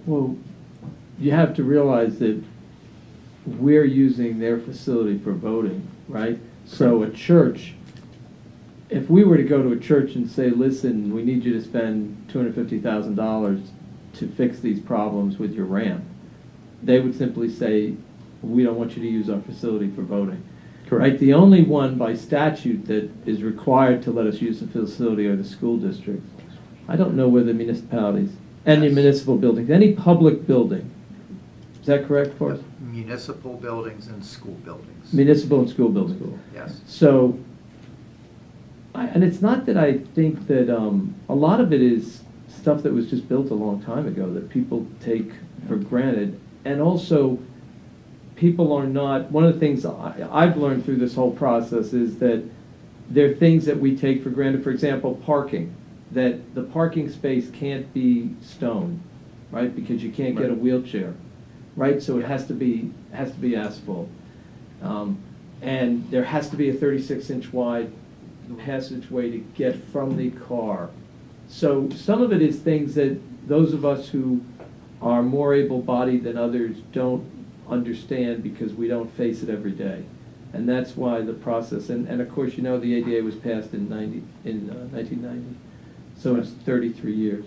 Well, you have to realize that we're using their facility for voting, right? So a church, if we were to go to a church and say, listen, we need you to spend $250,000 to fix these problems with your ramp, they would simply say, we don't want you to use our facility for voting. Correct. Right? The only one by statute that is required to let us use the facility are the school districts. I don't know whether municipalities, any municipal buildings, any public building. Is that correct, Forrest? Municipal buildings and school buildings. Municipal and school buildings. Yes. So, and it's not that I think that, a lot of it is stuff that was just built a long time ago that people take for granted. And also, people are not, one of the things I've learned through this whole process is that there are things that we take for granted. For example, parking, that the parking space can't be stone, right? Because you can't get a wheelchair, right? So it has to be asphalt. And there has to be a 36-inch wide passageway to get from the car. So some of it is things that those of us who are more able-bodied than others don't understand because we don't face it every day. And that's why the process, and of course, you know, the ADA was passed in 1990. So it's 33 years.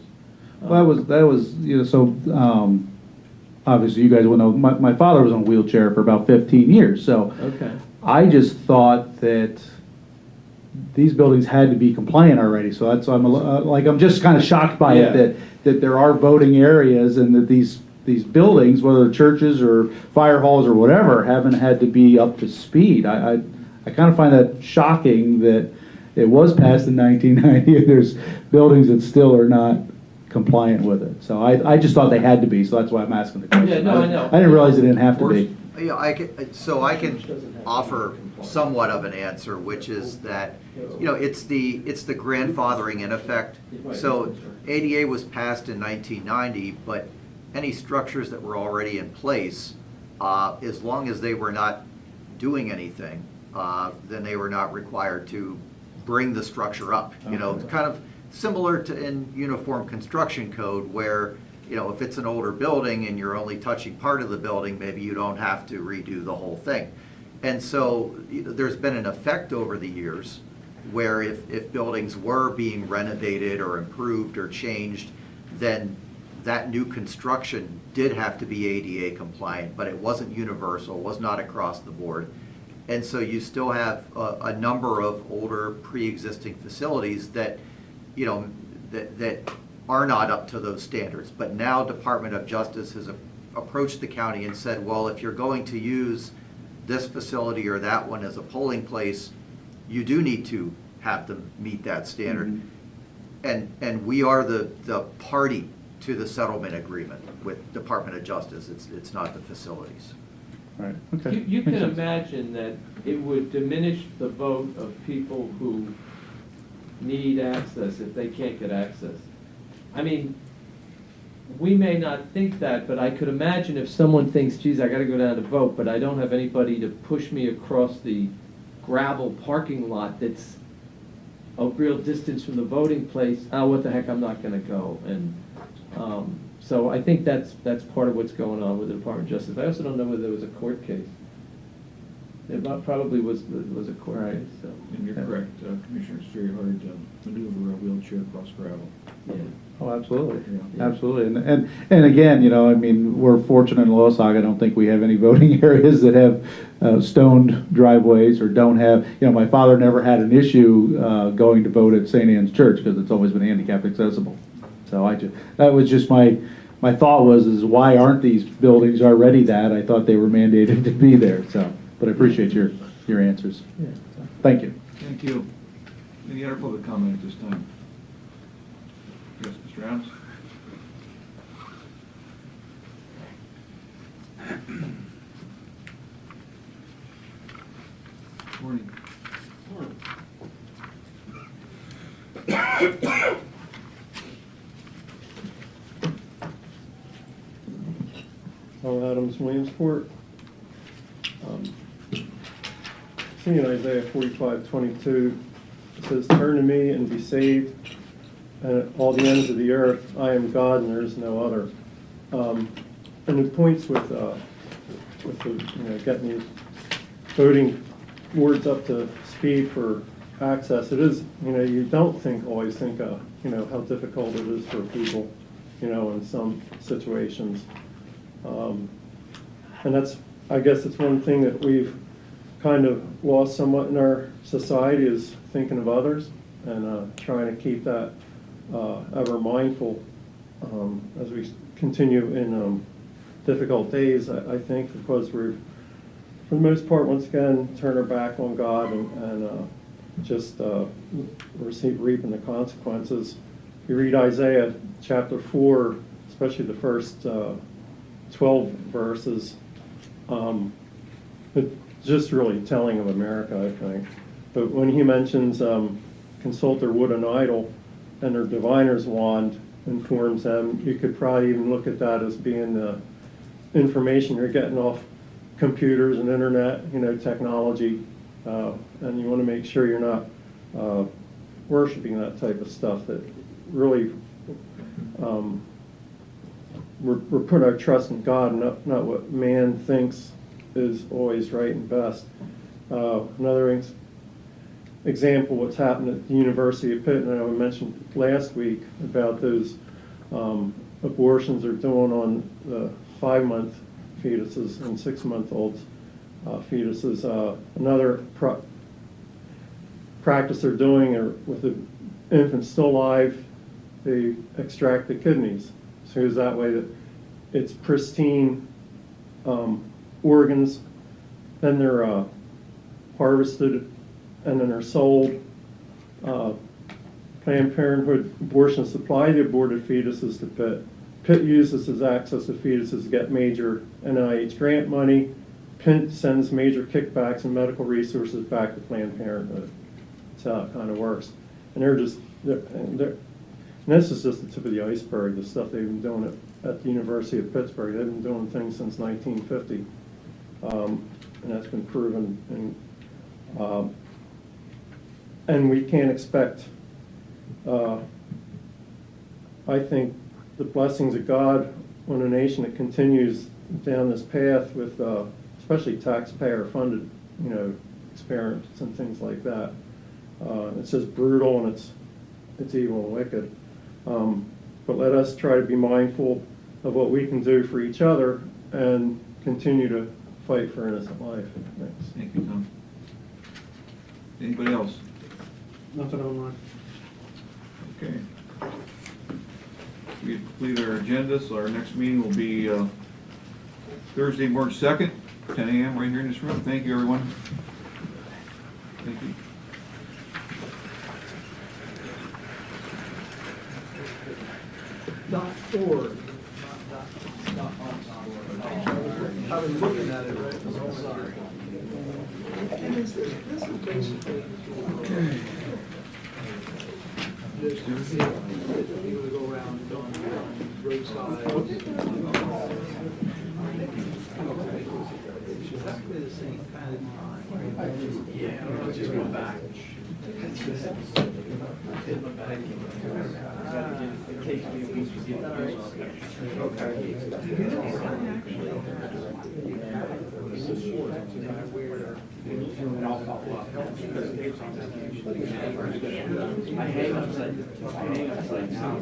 Well, that was you know, so obviously you guys will know, my father was on a wheelchair for about 15 years, so Okay. I just thought that these buildings had to be compliant already, so that's, I'm just kind of shocked by it that there are voting areas and that these buildings, whether they're churches or fire halls or whatever, haven't had to be up to speed. I kind of find that shocking that it was passed in 1990 and there's buildings that still are not compliant with it. So I just thought they had to be, so that's why I'm asking the question. Yeah, no, I know. I didn't realize it didn't have to be. Yeah, I can offer somewhat of an answer, which is that, you know, it's the grandfathering in effect. So ADA was passed in 1990, but any structures that were already in place, as long as they were not doing anything, then they were not required to bring the structure up. You know, it's kind of similar to in uniform construction code where, you know, if it's an older building and you're only touching part of the building, maybe you don't have to redo the whole thing. And so there's been an effect over the years where if buildings were being renovated or improved or changed, then that new construction did have to be ADA compliant, but it wasn't universal, was not across the board. And so you still have a number of older pre-existing facilities that, you know, that are not up to those standards. But now Department of Justice has approached the county and said, well, if you're going to use this facility or that one as a polling place, you do need to have them meet that standard. And we are the party to the settlement agreement with Department of Justice. It's not the facilities. Right, okay. You can Makes sense. imagine that it would diminish the vote of people who need access if they can't get access. I mean, we may not think that, but I could imagine if someone thinks, geez, I gotta go down to vote, but I don't have anybody to push me across the gravel parking lot that's a real distance from the voting place, oh, what the heck, I'm not gonna go. And so I think that's part of what's going on with the Department of Justice. I also don't know whether there was a court case. It probably was a court case, so. And you're correct, Commissioner, it's very hard to maneuver a wheelchair across gravel. Yeah. Oh, absolutely, Yeah. absolutely. And again, you know, I mean, we're fortunate in Losac, I don't think we have any voting areas that have stoned driveways or don't have, you know, my father never had an issue going to vote at St. Anne's Church because it's always been handicap accessible. So that was just my thought is why aren't these buildings already that? I thought they were mandated to be there, so, but I appreciate your answers. Yeah. So, thank you. Thank you. Any other public comment at this time? Yes, Mr. Adams? Morning. Paul Adams, Williamsport. See in Isaiah 45:22, it says, "Turn to me and be saved, and all the ends of the earth. I am God and there is no other." And it points with the, getting these voting wards up to speed for access. It is, you don't always think of, how difficult it is for people, in some situations. And I guess it's one thing that we've kind of lost somewhat in our society is thinking of others and trying to keep that ever mindful as we continue in difficult days, I think, because we're, for the most part, once again, turn our back on God and just reaping the consequences. You read Isaiah chapter 4, especially the first 12 verses, it's just really telling of America, I think. But when he mentions consult their wooden idol and their diviner's wand informs them, you could probably even look at that as being the information you're getting off computers and internet, technology, and you want to make sure you're not worshiping that type of stuff that really we're putting our trust in God, not what man thinks is always right and best. Another example, what's happened at the University of Pitt, and I mentioned last week about those abortions they're doing on the 5-month fetuses and 6-month-olds fetuses. Another practice they're doing with the infant still alive, they extract the kidneys. So it's that way that it's pristine organs, then they're harvested and then they're sold. Planned Parenthood abortion supply the aborted fetuses to Pitt. Pitt uses his access to fetuses to get major NIH grant money. Pitt sends major kickbacks and medical resources back to Planned Parenthood. That's how it kind of works. And and this is just the tip of the iceberg, the stuff they've been doing at the University of Pittsburgh. They've been doing things since 1950. And that's been proven. And we can't expect, I think, the blessings of God on a nation that continues down this path with especially taxpayer-funded, experiments and things like that. It's just brutal and it's evil and wicked. But let us try to be mindful of what we can do for each other and continue to fight for innocent life. Thanks. Thank you, Tom. Anybody else? Nothing online. Okay. We complete our agenda, so our next meeting will be Thursday, March 2nd, 10 a.m. right here in this room. Thank you, everyone. Thank you. forward. I've been looking at it, right? I'm sorry. And this is basically. Just, you know, we go around on roadsides. Exactly the same kind of time. Yeah, I'll just go back. Hit my back. It takes me a week to get and I'll follow up. Because Dave's on vacation. I hang upside down.